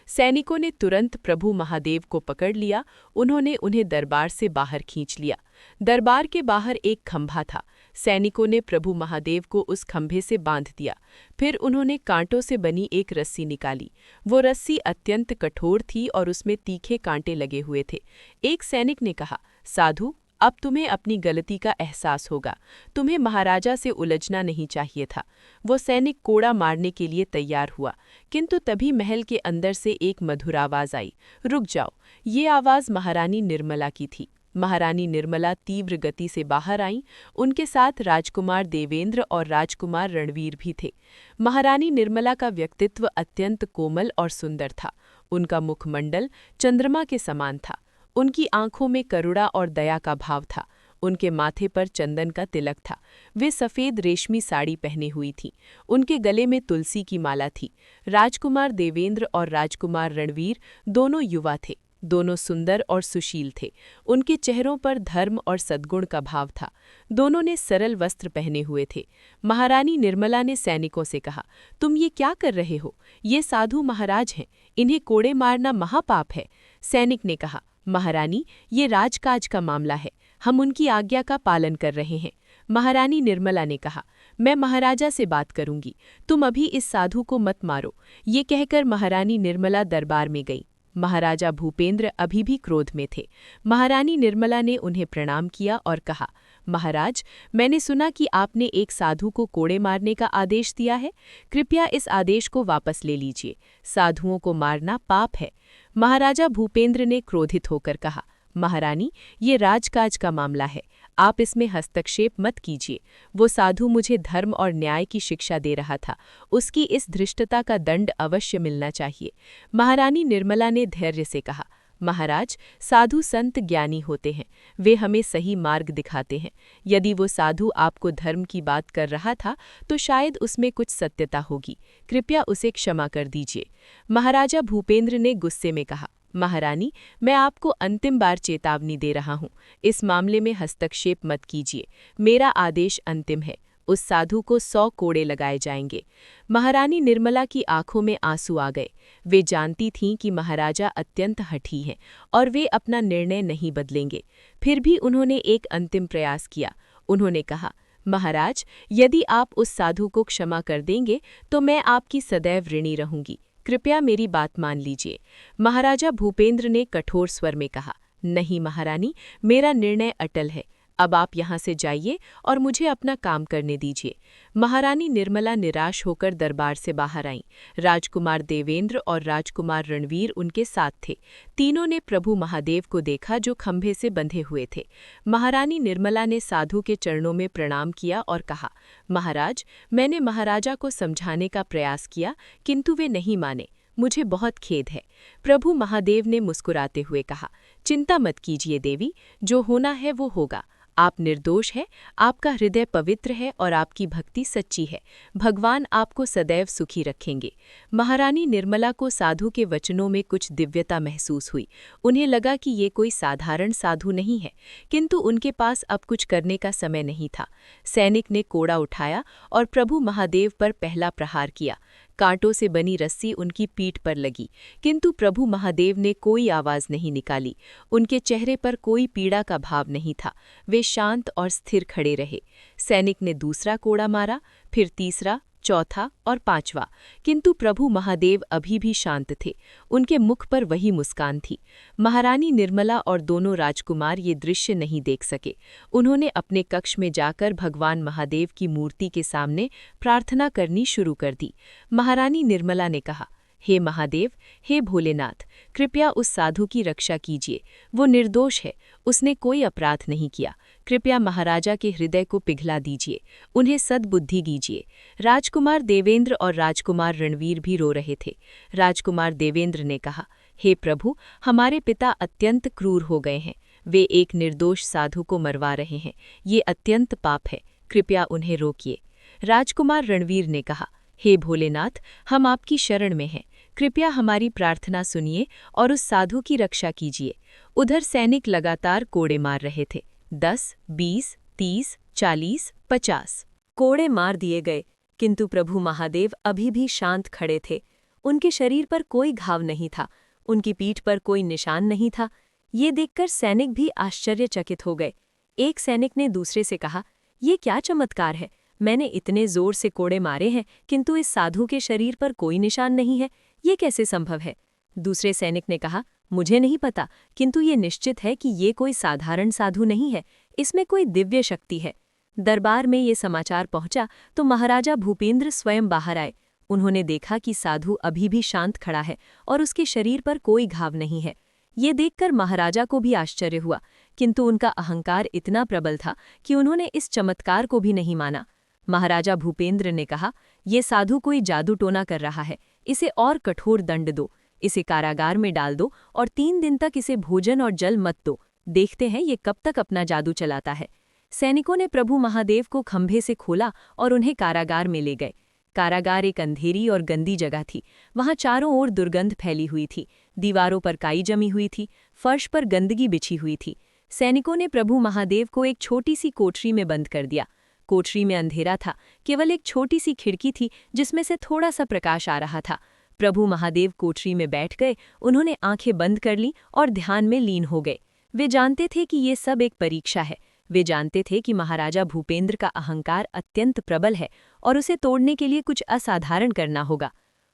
सैनिकों ने तुरंत प्रभु महादेव को पकड़ लिया। उन्होंने उन्हें दरबार से बाहर खींच लिया। दरबार के बाहर एक खंभा था। सैनिकों ने प्रभु महादेव को उस खंभे से बांध दिया। फिर उन्होंने कांटों से बनी एक रस्सी निकाली। वो रस्सी अत्यंत कठोर थी और उसमें तीखे कांटे लगे हुए थे। एक सैनिक ने कहा, साधु, अब तुम्हें अपनी गलती का एहसास होगा। तुम्हें महाराजा से उलझना नहीं चाहिए था। वो सैनिक कोड़ा मारने के लिए तैयार हुआ, किंतु तभी महल के अंदर से एक मधुर आवाज आई, रुक जाओ। ये आवाज़ महारानी निर्मला की थी। महारानी निर्मला तीव्र गति से बाहर आईं। उनके साथ राजकुमार देवेंद्र और राजकुमार रणवीर भी थे। महारानी निर्मला का व्यक्तित्व अत्यंत कोमल और सुंदर था। उनका मुखमंडल चंद्रमा के समान था। उनकी आंखों में करुणा और दया का भाव था। उनके माथे पर चंदन का तिलक था। वे सफ़ेद रेशमी साड़ी पहने हुई थीं। उनके गले में तुलसी की माला थी। राजकुमार देवेंद्र और राजकुमार रणवीर दोनों युवा थे। दोनों सुंदर और सुशील थे। उनके चेहरों पर धर्म और सद्गुण का भाव था। दोनों ने सरल वस्त्र पहने हुए थे। महारानी निर्मला ने सैनिकों से कहा, तुम ये क्या कर रहे हो? ये साधु महाराज हैं, इन्हें कोड़े मारना महापाप है। सैनिक ने कहा, महारानी, ये राजकाज का मामला है, हम उनकी आज्ञा का पालन कर रहे हैं। महारानी निर्मला ने कहा, मैं महाराजा से बात करूंगी, तुम अभी इस साधु को मत मारो। ये कहकर महारानी निर्मला दरबार में गई। महाराजा भूपेंद्र अभी भी क्रोध में थे। महारानी निर्मला ने उन्हें प्रणाम किया और कहा, महाराज, मैंने सुना कि आपने एक साधु को कोड़े मारने का आदेश दिया है। कृपया इस आदेश को वापस ले लीजिए। साधुओं को मारना पाप है। महाराजा भूपेंद्र ने क्रोधित होकर कहा, महारानी, ये राजकाज का मामला है, आप इसमें हस्तक्षेप मत कीजिए। वो साधु मुझे धर्म और न्याय की शिक्षा दे रहा था, उसकी इस धृष्टता का दंड अवश्य मिलना चाहिए। महारानी निर्मला ने धैर्य से कहा, महाराज, साधु संत ज्ञानी होते हैं, वे हमें सही मार्ग दिखाते हैं। यदि वो साधु आपको धर्म की बात कर रहा था तो शायद उसमें कुछ सत्यता होगी। कृपया उसे क्षमा कर दीजिए। महाराजा भूपेंद्र ने गुस्से में कहा, महारानी, मैं आपको अंतिम बार चेतावनी दे रहा हूँ, इस मामले में हस्तक्षेप मत कीजिए। मेरा आदेश अंतिम है। उस साधु को 100 कोड़े लगाए जाएंगे। महारानी निर्मला की आंखों में आंसू आ गए। वे जानती थीं कि महाराजा अत्यंत हठी हैं और वे अपना निर्णय नहीं बदलेंगे। फिर भी उन्होंने एक अंतिम प्रयास किया। उन्होंने कहा, महाराज, यदि आप उस साधु को क्षमा कर देंगे तो मैं आपकी सदैव ऋणी रहूंगी। कृपया मेरी बात मान लीजिए। महाराजा भूपेंद्र ने कठोर स्वर में कहा, नहीं महारानी, मेरा निर्णय अटल है। अब आप यहाँ से जाइए और मुझे अपना काम करने दीजिए। महारानी निर्मला निराश होकर दरबार से बाहर आईं। राजकुमार देवेंद्र और राजकुमार रणवीर उनके साथ थे। तीनों ने प्रभु महादेव को देखा जो खंभे से बंधे हुए थे। महारानी निर्मला ने साधु के चरणों में प्रणाम किया और कहा, महाराज, मैंने महाराजा को समझाने का प्रयास किया किंतु वे नहीं माने। मुझे बहुत खेद है। प्रभु महादेव ने मुस्कुराते हुए कहा, चिंता मत कीजिए देवी, जो होना है वो होगा। आप निर्दोष हैं, आपका हृदय पवित्र है और आपकी भक्ति सच्ची है। भगवान आपको सदैव सुखी रखेंगे। महारानी निर्मला को साधु के वचनों में कुछ दिव्यता महसूस हुई। उन्हें लगा कि ये कोई साधारण साधु नहीं है, किंतु उनके पास अब कुछ करने का समय नहीं था। सैनिक ने कोड़ा उठाया और प्रभु महादेव पर पहला प्रहार किया। कांटों से बनी रस्सी उनकी पीठ पर लगी, किंतु प्रभु महादेव ने कोई आवाज नहीं निकाली। उनके चेहरे पर कोई पीड़ा का भाव नहीं था। वे शांत और स्थिर खड़े रहे। सैनिक ने दूसरा कोड़ा मारा, फिर तीसरा, चौथा और पांचवा, किंतु प्रभु महादेव अभी भी शांत थे। उनके मुख पर वही मुस्कान थी। महारानी निर्मला और दोनों राजकुमार ये दृश्य नहीं देख सके। उन्होंने अपने कक्ष में जाकर भगवान महादेव की मूर्ति के सामने प्रार्थना करनी शुरू कर दी। महारानी निर्मला ने कहा, हे महादेव, हे भोलेनाथ, कृपया उस साधु की रक्षा कीजिए। वो निर्दोष है, उसने कोई अपराध नहीं किया। कृपया महाराजा के हृदय को पिघला दीजिए, उन्हें सद्बुद्धि दीजिए। राजकुमार देवेंद्र और राजकुमार रणवीर भी रो रहे थे। राजकुमार देवेंद्र ने कहा, हे प्रभु, हमारे पिता अत्यंत क्रूर हो गए हैं। वे एक निर्दोष साधु को मरवा रहे हैं। ये अत्यंत पाप है, कृपया उन्हें रोकिए। राजकुमार रणवीर ने कहा, हे भोलेनाथ, हम आपकी शरण में हैं। कृपया हमारी प्रार्थना सुनिए और उस साधु की रक्षा कीजिए। उधर सैनिक लगातार कोड़े मार रहे थे। 10, 20, 30, 40, 50 कोड़े मार दिए गए, किंतु प्रभु महादेव अभी भी शांत खड़े थे। उनके शरीर पर कोई घाव नहीं था, उनकी पीठ पर कोई निशान नहीं था। ये देखकर सैनिक भी आश्चर्यचकित हो गए। एक सैनिक ने दूसरे से कहा, ये क्या चमत्कार है? मैंने इतने जोर से कोड़े मारे हैं, किंतु इस साधु के शरीर पर कोई निशान नहीं है। ये कैसे संभव है? दूसरे सैनिक ने कहा, मुझे नहीं पता, किंतु ये निश्चित है कि ये कोई साधारण साधु नहीं है, इसमें कोई दिव्य शक्ति है। दरबार में ये समाचार पहुंचा तो महाराजा भूपेंद्र स्वयं बाहर आए। उन्होंने देखा कि साधु अभी भी शांत खड़ा है और उसके शरीर पर कोई घाव नहीं है। ये देखकर महाराजा को भी आश्चर्य हुआ, किंतु उनका अहंकार इतना प्रबल था कि उन्होंने इस चमत्कार को भी नहीं माना। महाराजा भूपेंद्र ने कहा, ये साधु कोई जादू टोना कर रहा है, इसे और कठोर दंड दो, इसे कारागार में डाल दो और 3 दिन तक इसे भोजन और जल मत दो, देखते हैं ये कब तक अपना जादू चलाता है। सैनिकों ने प्रभु महादेव को खंभे से खोला और उन्हें कारागार में ले गए। कारागार एक अंधेरी और गंदी जगह थी। वहां चारों ओर दुर्गंध फैली हुई थी, दीवारों पर काई जमी हुई थी, फर्श पर गंदगी बिछी हुई थी। सैनिकों ने प्रभु महादेव को एक छोटी सी कोठरी में बंद कर दिया। कोठरी में अंधेरा था, केवल एक छोटी सी खिड़की थी जिसमें से थोड़ा सा प्रकाश आ रहा था। प्रभु महादेव कोठरी में बैठ गए, उन्होंने आंखें बंद कर ली और ध्यान में लीन हो गए। वे जानते थे कि ये सब एक परीक्षा है। वे जानते थे कि महाराजा भूपेंद्र का अहंकार अत्यंत प्रबल है और उसे तोड़ने के लिए कुछ असाधारण करना होगा।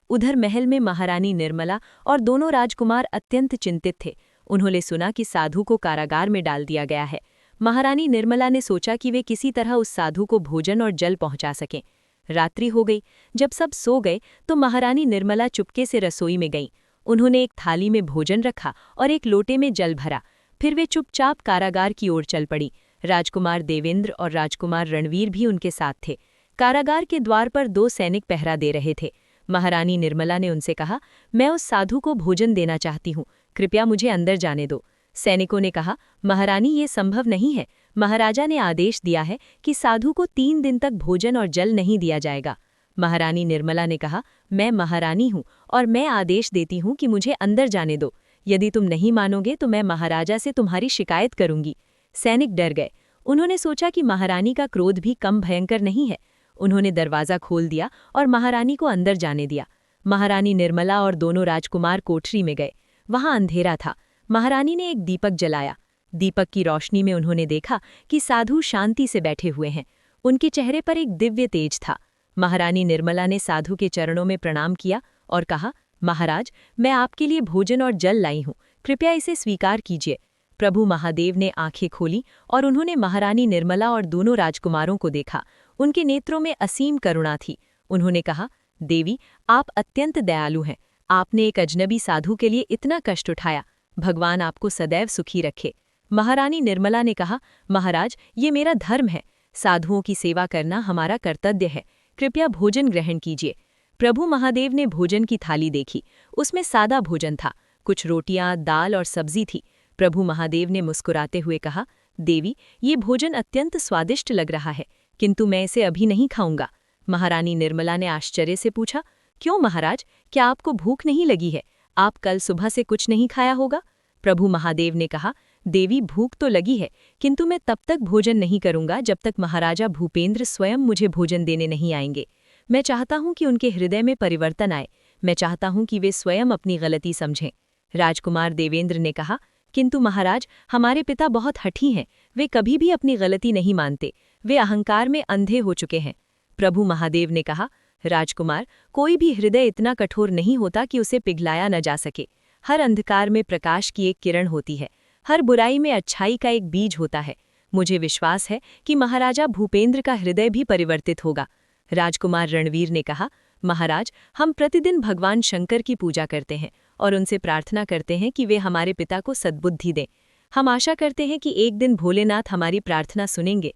उधर महल में महारानी निर्मला और दोनों राजकुमार अत्यंत चिंतित थे। उन्होंने सुना कि साधु को कारागार में डाल दिया गया है। महारानी निर्मला ने सोचा कि वे किसी तरह उस साधु को भोजन और जल पहुंचा सकें। रात्रि हो गई। जब सब सो गए तो महारानी निर्मला चुपके से रसोई में गईं। उन्होंने एक थाली में भोजन रखा और एक लोटे में जल भरा। फिर वे चुपचाप कारागार की ओर चल पड़ी। राजकुमार देवेंद्र और राजकुमार रणवीर भी उनके साथ थे। कारागार के द्वार पर 2 सैनिक पहरा दे रहे थे। महारानी निर्मला ने उनसे कहा, मैं उस साधु को भोजन देना चाहती हूँ, कृपया मुझे अंदर जाने दो। सैनिकों ने कहा, महारानी ये संभव नहीं है, महाराजा ने आदेश दिया है कि साधु को 3 दिन तक भोजन और जल नहीं दिया जाएगा। महारानी निर्मला ने कहा, मैं महारानी हूँ और मैं आदेश देती हूँ कि मुझे अंदर जाने दो। यदि तुम नहीं मानोगे तो मैं महाराजा से तुम्हारी शिकायत करूंगी। सैनिक डर गए। उन्होंने सोचा कि महारानी का क्रोध भी कम भयंकर नहीं है। उन्होंने दरवाज़ा खोल दिया और महारानी को अंदर जाने दिया। महारानी निर्मला और दोनों राजकुमार कोठरी में गए। वहां अंधेरा था। महारानी ने एक दीपक जलाया। दीपक की रोशनी में उन्होंने देखा कि साधु शांति से बैठे हुए हैं। उनके चेहरे पर एक दिव्य तेज था। महारानी निर्मला ने साधु के चरणों में प्रणाम किया और कहा, महाराज, मैं आपके लिए भोजन और जल लाई हूँ, कृपया इसे स्वीकार कीजिए। प्रभु महादेव ने आंखें खोली और उन्होंने महारानी निर्मला और दोनों राजकुमारों को देखा। उनके नेत्रों में असीम करुणा थी। उन्होंने कहा, देवी, आप अत्यंत दयालु हैं। आपने एक अजनबी साधु के लिए इतना कष्ट उठाया। भगवान आपको सदैव सुखी रखे। महारानी निर्मला ने कहा, महाराज, ये मेरा धर्म है। साधुओं की सेवा करना हमारा कर्तव्य है। कृपया भोजन ग्रहण कीजिए। प्रभु महादेव ने भोजन की थाली देखी। उसमें सादा भोजन था, कुछ रोटियां, दाल और सब्जी थी। प्रभु महादेव ने मुस्कुराते हुए कहा, देवी, ये भोजन अत्यंत स्वादिष्ट लग रहा है, किंतु मैं इसे अभी नहीं खाऊंगा। महारानी निर्मला ने आश्चर्य से पूछा, क्यों महाराज, क्या आपको भूख नहीं लगी है? आप कल सुबह से कुछ नहीं खाया होगा? प्रभु महादेव ने कहा, देवी, भूख तो लगी है, किंतु मैं तब तक भोजन नहीं करूंगा जब तक महाराजा भूपेंद्र स्वयं मुझे भोजन देने नहीं आएंगे। मैं चाहता हूं कि उनके हृदय में परिवर्तन आए। मैं चाहता हूं कि वे स्वयं अपनी गलती समझें। राजकुमार देवेंद्र ने कहा, किंतु महाराज, हमारे पिता बहुत हठी हैं, वे कभी भी अपनी गलती नहीं मानते, वे अहंकार में अंधे हो चुके हैं। प्रभु महादेव ने कहा, राजकुमार, कोई भी हृदय इतना कठोर नहीं होता कि उसे पिघलाया न जा सके। हर अंधकार में प्रकाश की एक किरण होती है, हर बुराई में अच्छाई का एक बीज होता है। मुझे विश्वास है कि महाराजा भूपेंद्र का हृदय भी परिवर्तित होगा। राजकुमार रणवीर ने कहा, महाराज, हम प्रतिदिन भगवान शंकर की पूजा करते हैं और उनसे प्रार्थना करते हैं कि वे हमारे पिता को सद्बुद्धि दें। हम आशा करते हैं कि एक दिन भोलेनाथ हमारी प्रार्थना सुनेंगे।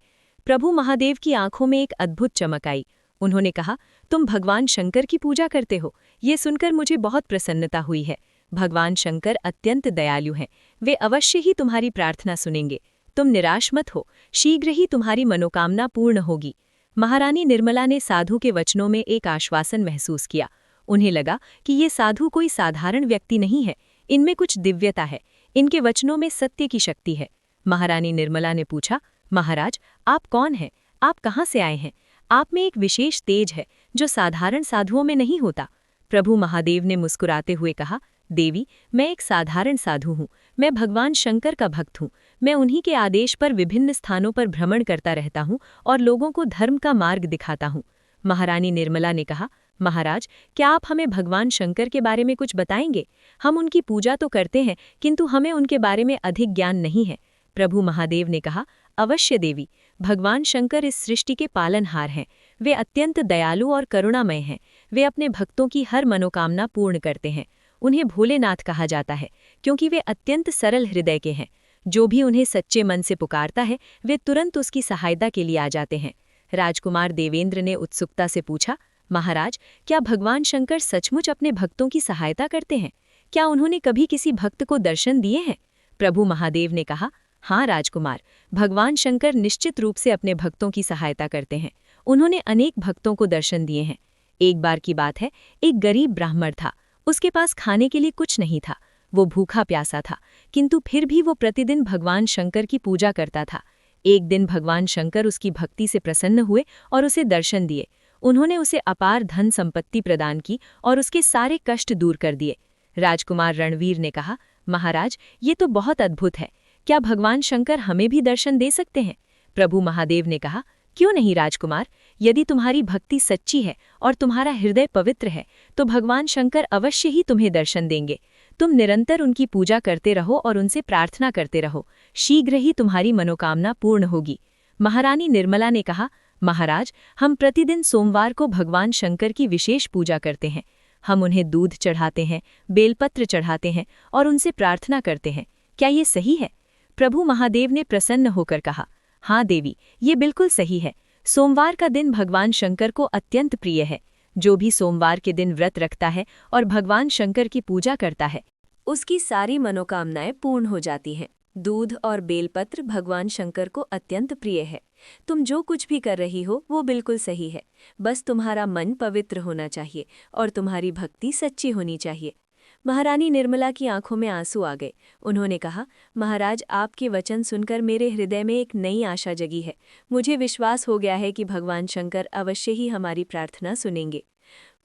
प्रभु महादेव की आंखों में एक अद्भुत चमक आई। उन्होंने कहा, तुम भगवान शंकर की पूजा करते हो? ये सुनकर मुझे बहुत प्रसन्नता हुई है। भगवान शंकर अत्यंत दयालु हैं, वे अवश्य ही तुम्हारी प्रार्थना सुनेंगे। तुम निराश मत हो, शीघ्र ही तुम्हारी मनोकामना पूर्ण होगी। महारानी निर्मला ने साधु के वचनों में एक आश्वासन महसूस किया। उन्हें लगा कि ये साधु कोई साधारण व्यक्ति नहीं है, इनमें कुछ दिव्यता है, इनके वचनों में सत्य की शक्ति है। महारानी निर्मला ने पूछा, महाराज, आप कौन हैं? आप कहाँ से आए हैं? आप में एक विशेष तेज है जो साधारण साधुओं में नहीं होता। प्रभु महादेव ने मुस्कुराते हुए कहा, देवी, मैं एक साधारण साधु हूँ। मैं भगवान शंकर का भक्त हूँ। मैं उन्हीं के आदेश पर विभिन्न स्थानों पर भ्रमण करता रहता हूँ और लोगों को धर्म का मार्ग दिखाता हूँ। महारानी निर्मला ने कहा, महाराज, क्या आप हमें भगवान शंकर के बारे में कुछ बताएंगे? हम उनकी पूजा तो करते हैं, किंतु हमें उनके बारे में अधिक ज्ञान नहीं है। प्रभु महादेव ने कहा, अवश्य देवी, भगवान शंकर इस सृष्टि के पालनहार हैं। वे अत्यंत दयालु और करुणामय हैं। वे अपने भक्तों की हर मनोकामना पूर्ण करते हैं। उन्हें भोलेनाथ कहा जाता है क्योंकि वे अत्यंत सरल हृदय के हैं। जो भी उन्हें सच्चे मन से पुकारता है वे तुरंत उसकी सहायता के लिए आ जाते हैं। राजकुमार देवेंद्र ने उत्सुकता से पूछा, महाराज, क्या भगवान शंकर सचमुच अपने भक्तों की सहायता करते हैं? क्या उन्होंने कभी किसी भक्त को दर्शन दिए हैं? प्रभु महादेव ने कहा, हाँ राजकुमार, भगवान शंकर निश्चित रूप से अपने भक्तों की सहायता करते हैं। उन्होंने अनेक भक्तों को दर्शन दिए हैं। एक बार की बात है, एक गरीब ब्राह्मण था। उसके पास खाने के लिए कुछ नहीं था। वो भूखा प्यासा था, किंतु फिर भी वो प्रतिदिन भगवान शंकर की पूजा करता था। एक दिन भगवान शंकर उसकी भक्ति से प्रसन्न हुए और उसे दर्शन दिए। उन्होंने उसे अपार धन संपत्ति प्रदान की और उसके सारे कष्ट दूर कर दिए। राजकुमार रणवीर ने कहा, महाराज, ये तो बहुत अद्भुत है। क्या भगवान शंकर हमें भी दर्शन दे सकते हैं? प्रभु महादेव ने कहा, क्यों नहीं राजकुमार, यदि तुम्हारी भक्ति सच्ची है और तुम्हारा हृदय पवित्र है तो भगवान शंकर अवश्य ही तुम्हें दर्शन देंगे। तुम निरंतर उनकी पूजा करते रहो और उनसे प्रार्थना करते रहो, शीघ्र ही तुम्हारी मनोकामना पूर्ण होगी। महारानी निर्मला ने कहा, महाराज, हम प्रतिदिन सोमवार को भगवान शंकर की विशेष पूजा करते हैं। हम उन्हें दूध चढ़ाते हैं, बेलपत्र चढ़ाते हैं और उनसे प्रार्थना करते हैं। क्या ये सही है? प्रभु महादेव ने प्रसन्न होकर कहा, हाँ देवी, ये बिल्कुल सही है। सोमवार का दिन भगवान शंकर को अत्यंत प्रिय है। जो भी सोमवार के दिन व्रत रखता है और भगवान शंकर की पूजा करता है, उसकी सारी मनोकामनाएं पूर्ण हो जाती हैं। दूध और बेलपत्र भगवान शंकर को अत्यंत प्रिय है। तुम जो कुछ भी कर रही हो वो बिल्कुल सही है। बस तुम्हारा मन पवित्र होना चाहिए और तुम्हारी भक्ति सच्ची होनी चाहिए। महारानी निर्मला की आंखों में आंसू आ गए। उन्होंने कहा, महाराज, आपके वचन सुनकर मेरे हृदय में एक नई आशा जगी है। मुझे विश्वास हो गया है कि भगवान शंकर अवश्य ही हमारी प्रार्थना सुनेंगे।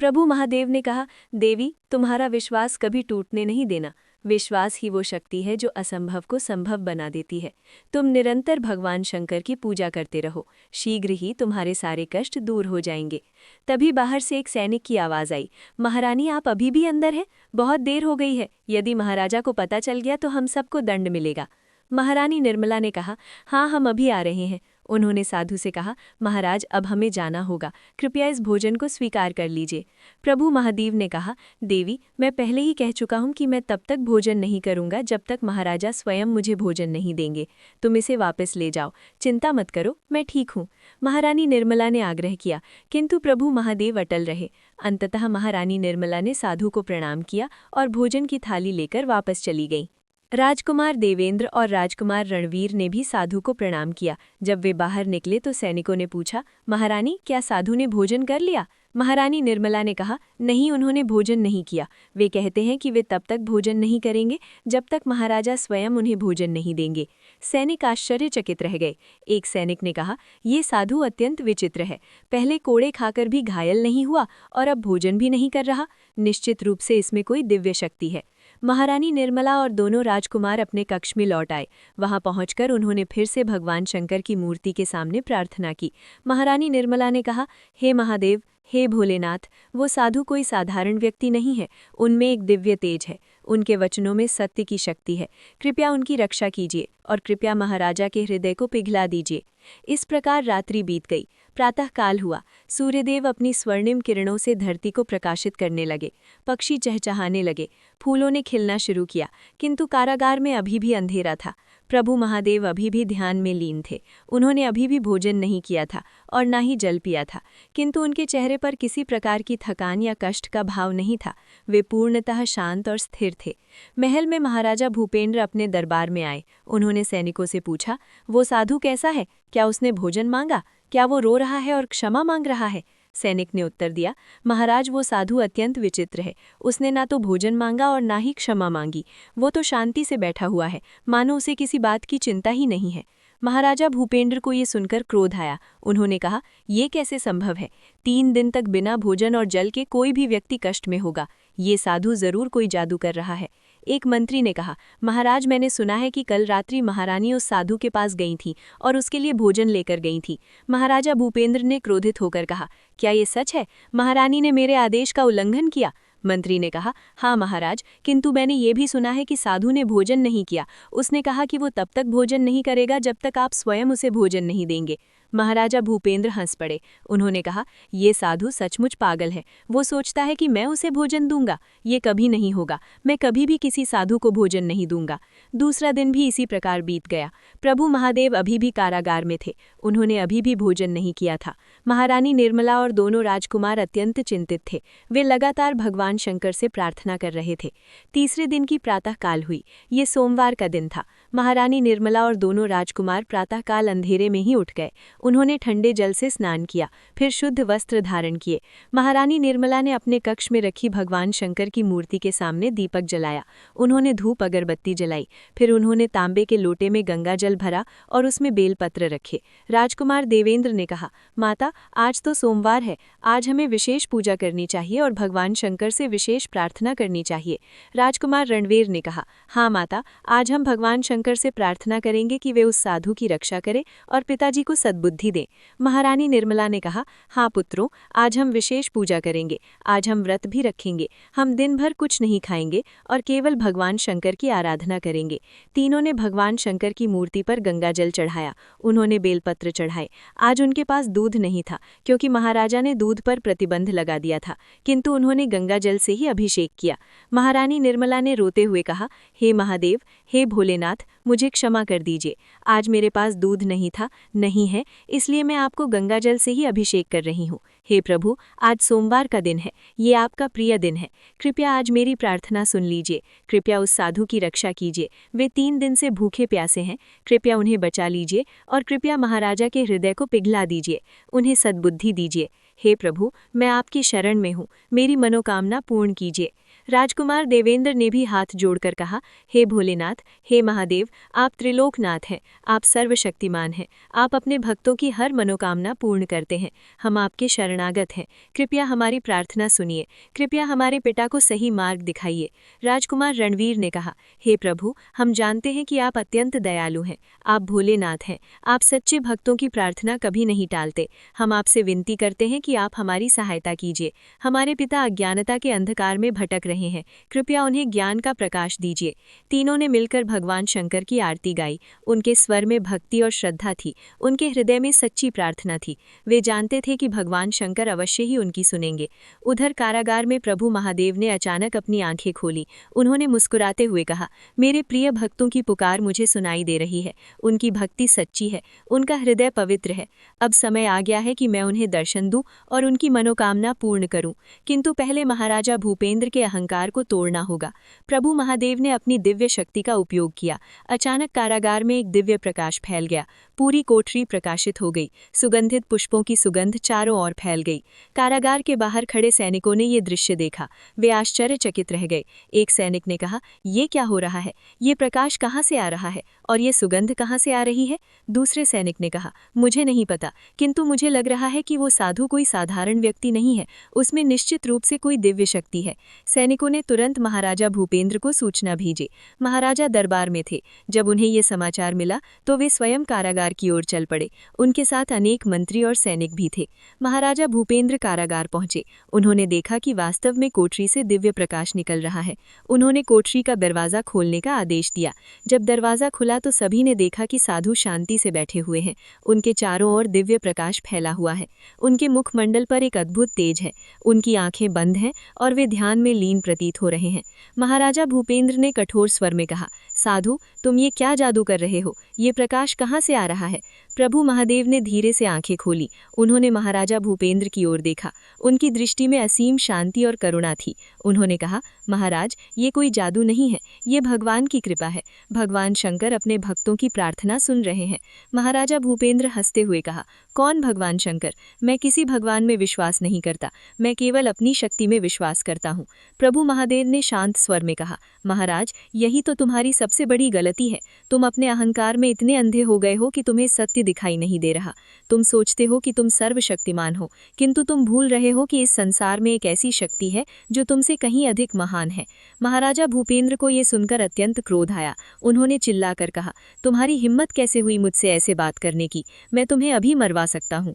प्रभु महादेव ने कहा, देवी, तुम्हारा विश्वास कभी टूटने नहीं देना। विश्वास ही वो शक्ति है जो असंभव को संभव बना देती है। तुम निरंतर भगवान शंकर की पूजा करते रहो, शीघ्र ही तुम्हारे सारे कष्ट दूर हो जाएंगे। तभी बाहर से एक सैनिक की आवाज आई, महारानी, आप अभी भी अंदर हैं? बहुत देर हो गई है। यदि महाराजा को पता चल गया तो हम सबको दंड मिलेगा। महारानी निर्मला ने कहा, हाँ, हम अभी आ रहे हैं। उन्होंने साधु से कहा, महाराज, अब हमें जाना होगा, कृपया इस भोजन को स्वीकार कर लीजिए। प्रभु महादेव ने कहा, देवी, मैं पहले ही कह चुका हूँ कि मैं तब तक भोजन नहीं करूँगा जब तक महाराजा स्वयं मुझे भोजन नहीं देंगे। तुम इसे वापस ले जाओ, चिंता मत करो, मैं ठीक हूँ। महारानी निर्मला ने आग्रह किया, किंतु प्रभु महादेव अटल रहे। अंततः महारानी निर्मला ने साधु को प्रणाम किया और भोजन की थाली लेकर वापस चली गई। राजकुमार देवेंद्र और राजकुमार रणवीर ने भी साधु को प्रणाम किया। जब वे बाहर निकले तो सैनिकों ने पूछा, महारानी, क्या साधु ने भोजन कर लिया? महारानी निर्मला ने कहा, नहीं, उन्होंने भोजन नहीं किया। वे कहते हैं कि वे तब तक भोजन नहीं करेंगे जब तक महाराजा स्वयं उन्हें भोजन नहीं देंगे। सैनिक आश्चर्यचकित रह गए। एक सैनिक ने कहा, ये साधु अत्यंत विचित्र है। पहले कोड़े खाकर भी घायल नहीं हुआ और अब भोजन भी नहीं कर रहा। निश्चित रूप से इसमें कोई दिव्य शक्ति है। महारानी निर्मला और दोनों राजकुमार अपने कक्ष में लौट आए। वहां पहुंचकर उन्होंने फिर से भगवान शंकर की मूर्ति के सामने प्रार्थना की। महारानी निर्मला ने कहा, हे महादेव, हे भोलेनाथ, वो साधु कोई साधारण व्यक्ति नहीं है। उनमें एक दिव्य तेज है। उनके वचनों में सत्य की शक्ति है। कृपया उनकी रक्षा कीजिए और कृपया महाराजा के हृदय को पिघला दीजिए। इस प्रकार रात्रि बीत गई। प्रातःकाल हुआ। सूर्यदेव अपनी स्वर्णिम किरणों से धरती को प्रकाशित करने लगे। पक्षी चहचहाने लगे। फूलों ने खिलना शुरू किया, किंतु कारागार में अभी भी अंधेरा था। प्रभु महादेव अभी भी ध्यान में लीन थे। उन्होंने अभी भी भोजन नहीं किया था और ना ही जल पिया था, किंतु उनके चेहरे पर किसी प्रकार की थकान या कष्ट का भाव नहीं था। वे पूर्णतः शांत और स्थिर थे। महल में महाराजा भूपेंद्र अपने दरबार में आए। उन्होंने सैनिकों से पूछा, वो साधु कैसा है? क्या उसने भोजन मांगा? क्या वो रो रहा है और क्षमा मांग रहा है? सैनिक ने उत्तर दिया, महाराज, वो साधु अत्यंत विचित्र है। उसने ना तो भोजन मांगा और ना ही क्षमा मांगी। वो तो शांति से बैठा हुआ है, मानो उसे किसी बात की चिंता ही नहीं है। महाराजा भूपेंद्र को ये सुनकर क्रोध आया। उन्होंने कहा, ये कैसे संभव है? 3 दिन तक बिना भोजन और जल के कोई भी व्यक्ति कष्ट में होगा। ये साधु जरूर कोई जादू कर रहा है। एक मंत्री ने कहा, महाराज, मैंने सुना है कि कल रात्रि महारानी उस साधु के पास गई थी और उसके लिए भोजन लेकर गई थी। महाराजा भूपेंद्र ने क्रोधित होकर कहा, क्या ये सच है? महारानी ने मेरे आदेश का उल्लंघन किया? मंत्री ने कहा, हाँ महाराज, किंतु मैंने ये भी सुना है कि साधु ने भोजन नहीं किया। उसने कहा कि वो तब तक भोजन नहीं करेगा जब तक आप स्वयं उसे भोजन नहीं देंगे। महाराजा भूपेंद्र हंस पड़े। उन्होंने कहा, ये साधु सचमुच पागल है। वो सोचता है कि मैं उसे भोजन दूंगा। ये कभी नहीं होगा। मैं कभी भी किसी साधु को भोजन नहीं दूंगा। दूसरा दिन भी इसी प्रकार बीत गया। प्रभु महादेव अभी भी कारागार में थे। उन्होंने अभी भी भोजन नहीं किया था। महारानी निर्मला और दोनों राजकुमार अत्यंत चिंतित थे। वे लगातार भगवान शंकर से प्रार्थना कर रहे थे। तीसरे दिन की प्रातःकाल हुई। ये सोमवार का दिन था। महारानी निर्मला और दोनों राजकुमार प्रातःकाल अंधेरे में ही उठ गए। उन्होंने ठंडे जल से स्नान किया, फिर शुद्ध वस्त्र धारण किए। महारानी निर्मला ने अपने कक्ष में रखी भगवान शंकर की मूर्ति के सामने दीपक जलाया। उन्होंने धूप अगरबत्ती जलाई। फिर उन्होंने तांबे के लोटे में गंगा जल भरा और उसमें बेलपत्र रखे। राजकुमार देवेंद्र ने कहा, माता, आज तो सोमवार है। आज हमें विशेष पूजा करनी चाहिए और भगवान शंकर से विशेष प्रार्थना करनी चाहिए। राजकुमार रणवीर ने कहा, हाँ माता, आज हम भगवान शंकर से प्रार्थना करेंगे कि वे उस साधु की रक्षा करें और पिताजी को सद्बुद्धि दें। महारानी निर्मला ने कहा, हाँ पुत्रों, आज हम विशेष पूजा करेंगे। आज हम व्रत भी रखेंगे। हम दिन भर कुछ नहीं खाएंगे और केवल भगवान शंकर की आराधना करेंगे। तीनों ने भगवान शंकर की मूर्ति पर गंगा जल चढ़ाया। उन्होंने बेलपत्र चढ़ाए। आज उनके पास दूध नहीं था, क्योंकि महाराजा ने दूध पर प्रतिबंध लगा दिया था, किंतु उन्होंने गंगा जल से ही अभिषेक किया। महारानी निर्मला ने रोते हुए कहा, हे महादेव, हे भोलेनाथ, मुझे क्षमा कर दीजिए। आज मेरे पास दूध नहीं है, इसलिए मैं आपको गंगा जल से ही अभिषेक कर रही हूँ। हे प्रभु, आज सोमवार का दिन है। ये आपका प्रिय दिन है। कृपया आज मेरी प्रार्थना सुन लीजिए। कृपया उस साधु की रक्षा कीजिए। वे 3 दिन से भूखे प्यासे हैं। कृपया उन्हें बचा लीजिए और कृपया महाराजा के हृदय को पिघला दीजिए। उन्हें सद्बुद्धि दीजिए। हे प्रभु, मैं आपकी शरण में हूँ। मेरी मनोकामना पूर्ण कीजिए। राजकुमार देवेंद्र ने भी हाथ जोड़कर कहा, हे भोलेनाथ, हे महादेव, आप त्रिलोकनाथ हैं। आप सर्वशक्तिमान हैं। आप अपने भक्तों की हर मनोकामना पूर्ण करते हैं। हम आपके शरणागत हैं। कृपया हमारी प्रार्थना सुनिए। कृपया हमारे पिता को सही मार्ग दिखाइए। राजकुमार रणवीर ने कहा, हे प्रभु, हम जानते हैं कि आप अत्यंत दयालु हैं। आप भोलेनाथ हैं। आप सच्चे भक्तों की प्रार्थना कभी नहीं टालते। हम आपसे विनती करते हैं कि आप हमारी सहायता कीजिए। हमारे पिता अज्ञानता के अंधकार में भटक रहे हैं। कृपया उन्हें ज्ञान का प्रकाश दीजिए। तीनों ने मिलकर भगवान शंकर की आरती गाई। उनके स्वर में भक्ति और श्रद्धा थी। उनके हृदय में सच्ची प्रार्थना थी। वे जानते थे कि भगवान शंकर अवश्य ही उनकी सुनेंगे। उधर कारागार में प्रभु महादेव ने अचानक अपनी आंखें खोली। उन्होंने मुस्कुराते हुए कहा, मेरे प्रिय भक्तों की पुकार मुझे सुनाई दे रही है। उनकी भक्ति सच्ची है। उनका हृदय पवित्र है। अब समय आ गया है कि मैं उन्हें दर्शन दूं और उनकी मनोकामना पूर्ण करूं। किंतु पहले महाराजा भूपेंद्र के अहंकार को तोड़ना होगा। प्रभु महादेव ने अपनी दिव्य शक्ति का उपयोग किया। अचानक कारागार में एक दिव्य प्रकाश फैल गया। पूरी कोठरी प्रकाशित हो गई। सुगंधित पुष्पों की सुगंध चारों ओर फैल गई। कारागार के बाहर खड़े सैनिकों ने ये दृश्य देखा। वे आश्चर्यचकित रह गए। एक सैनिक ने कहा, ये क्या हो रहा है? ये प्रकाश कहाँ से आ रहा है और ये सुगंध कहाँ से आ रही है? दूसरे सैनिक ने कहा, मुझे नहीं पता, किंतु मुझे लग रहा है कि वो साधु कोई साधारण व्यक्ति नहीं है। उसमें निश्चित रूप से कोई दिव्य शक्ति है। सैनिकों ने तुरंत महाराजा भूपेंद्र को सूचना भेजी। महाराजा दरबार में थे। जब उन्हें ये समाचार मिला तो वे स्वयं कारागार की ओर चल पड़े। उनके साथ अनेक मंत्री और सैनिक भी थे। महाराजा भूपेंद्र कारागार पहुंचे। उन्होंने देखा कि वास्तव में कोठरी से दिव्य प्रकाश निकल रहा है। उन्होंने कोठरी का दरवाजा खोलने का आदेश दिया। जब दरवाजा खुला तो सभी ने देखा कि साधु शांति से बैठे हुए हैं। उनके चारों ओर दिव्य प्रकाश फैला हुआ है। उनके मुखमंडल पर एक अद्भुत तेज है। उनकी आंखें बंद हैं और वे ध्यान में लीन प्रतीत हो रहे हैं। महाराजा भूपेंद्र ने कठोर स्वर में कहा, साधु, तुम ये क्या जादू कर रहे हो? ये प्रकाश कहाँ से आ रहा है? प्रभु महादेव ने धीरे से आंखें खोली। उन्होंने महाराजा भूपेंद्र की ओर देखा। उनकी दृष्टि में असीम शांति और करुणा थी। उन्होंने कहा, महाराज, ये कोई जादू नहीं है। ये भगवान की कृपा है। भगवान शंकर अपने भक्तों की प्रार्थना सुन रहे हैं। महाराजा भूपेंद्र हंसते हुए कहा, कौन भगवान शंकर? मैं किसी भगवान में विश्वास नहीं करता। मैं केवल अपनी शक्ति में विश्वास करता हूँ। प्रभु महादेव ने शांत स्वर में कहा, महाराज, यही तो तुम्हारी सबसे बड़ी गलती है। तुम अपने अहंकार में इतने अंधे हो गए हो कि तुम्हें सत्य दिखाई नहीं दे रहा। तुम सोचते हो कि तुम सर्वशक्तिमान हो, किंतु तुम भूल रहे हो कि इस संसार में एक ऐसी शक्ति है जो तुमसे कहीं अधिक महान है। महाराजा भूपेंद्र को ये सुनकर अत्यंत क्रोध आया। उन्होंने चिल्लाकर कहा, तुम्हारी हिम्मत कैसे हुई मुझसे ऐसे बात करने की? मैं तुम्हें अभी मरवा सकता हूँ।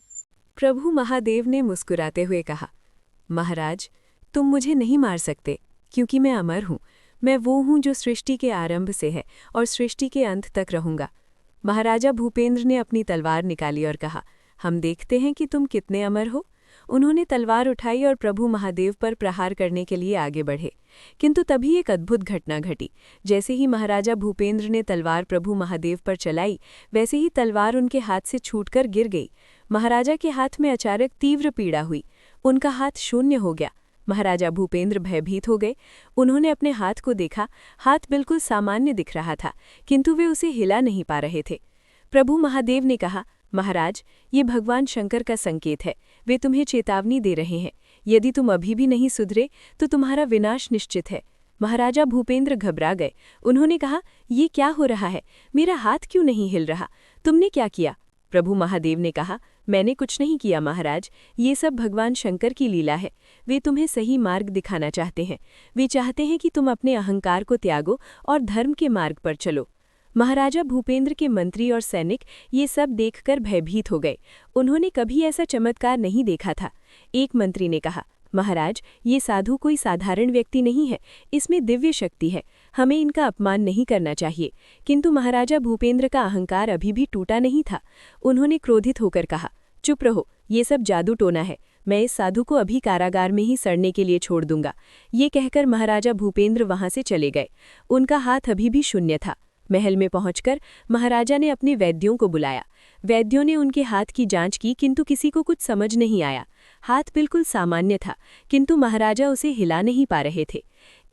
प्रभु महादेव ने मुस्कुराते हुए कहा, महाराज, तुम मुझे नहीं मार सकते, क्योंकि मैं अमर हूँ। मैं वो हूँ जो सृष्टि के आरंभ से है और सृष्टि के अंत तक रहूँगा। महाराजा भूपेंद्र ने अपनी तलवार निकाली और कहा, हम देखते हैं कि तुम कितने अमर हो। उन्होंने तलवार उठाई और प्रभु महादेव पर प्रहार करने के लिए आगे बढ़े, किंतु तभी एक अद्भुत घटना घटी। जैसे ही महाराजा भूपेंद्र ने तलवार प्रभु महादेव पर चलाई, वैसे ही तलवार उनके हाथ से छूटकर गिर गई। महाराजा के हाथ में अचानक तीव्र पीड़ा हुई, उनका हाथ शून्य हो गया। महाराजा भूपेंद्र भयभीत हो गए। उन्होंने अपने हाथ को देखा, हाथ बिल्कुल सामान्य दिख रहा था, किंतु वे उसे हिला नहीं पा रहे थे। प्रभु महादेव ने कहा, महाराज, ये भगवान शंकर का संकेत है, वे तुम्हें चेतावनी दे रहे हैं। यदि तुम अभी भी नहीं सुधरे तो तुम्हारा विनाश निश्चित है। महाराजा भूपेंद्र घबरा गए। उन्होंने कहा, ये क्या हो रहा है? मेरा हाथ क्यों नहीं हिल रहा? तुमने क्या किया? प्रभु महादेव ने कहा, मैंने कुछ नहीं किया महाराज, ये सब भगवान शंकर की लीला है। वे तुम्हें सही मार्ग दिखाना चाहते हैं। वे चाहते हैं कि तुम अपने अहंकार को त्यागो और धर्म के मार्ग पर चलो। महाराजा भूपेंद्र के मंत्री और सैनिक ये सब देखकर भयभीत हो गए। उन्होंने कभी ऐसा चमत्कार नहीं देखा था। एक मंत्री ने कहा, महाराज, ये साधु कोई साधारण व्यक्ति नहीं है, इसमें दिव्य शक्ति है, हमें इनका अपमान नहीं करना चाहिए। किंतु महाराजा भूपेंद्र का अहंकार अभी भी टूटा नहीं था। उन्होंने क्रोधित होकर कहा, चुप रहो, ये सब जादू टोना है, मैं इस साधु को अभी कारागार में ही सड़ने के लिए छोड़ दूंगा। ये कहकर महाराजा भूपेंद्र वहां से चले गए। उनका हाथ अभी भी शून्य था। महल में पहुंचकर महाराजा ने अपने वैद्यों को बुलाया। वैद्यों ने उनके हाथ की जांच की, किंतु किसी को कुछ समझ नहीं आया। हाथ बिल्कुल सामान्य था, किंतु महाराजा उसे हिला नहीं पा रहे थे।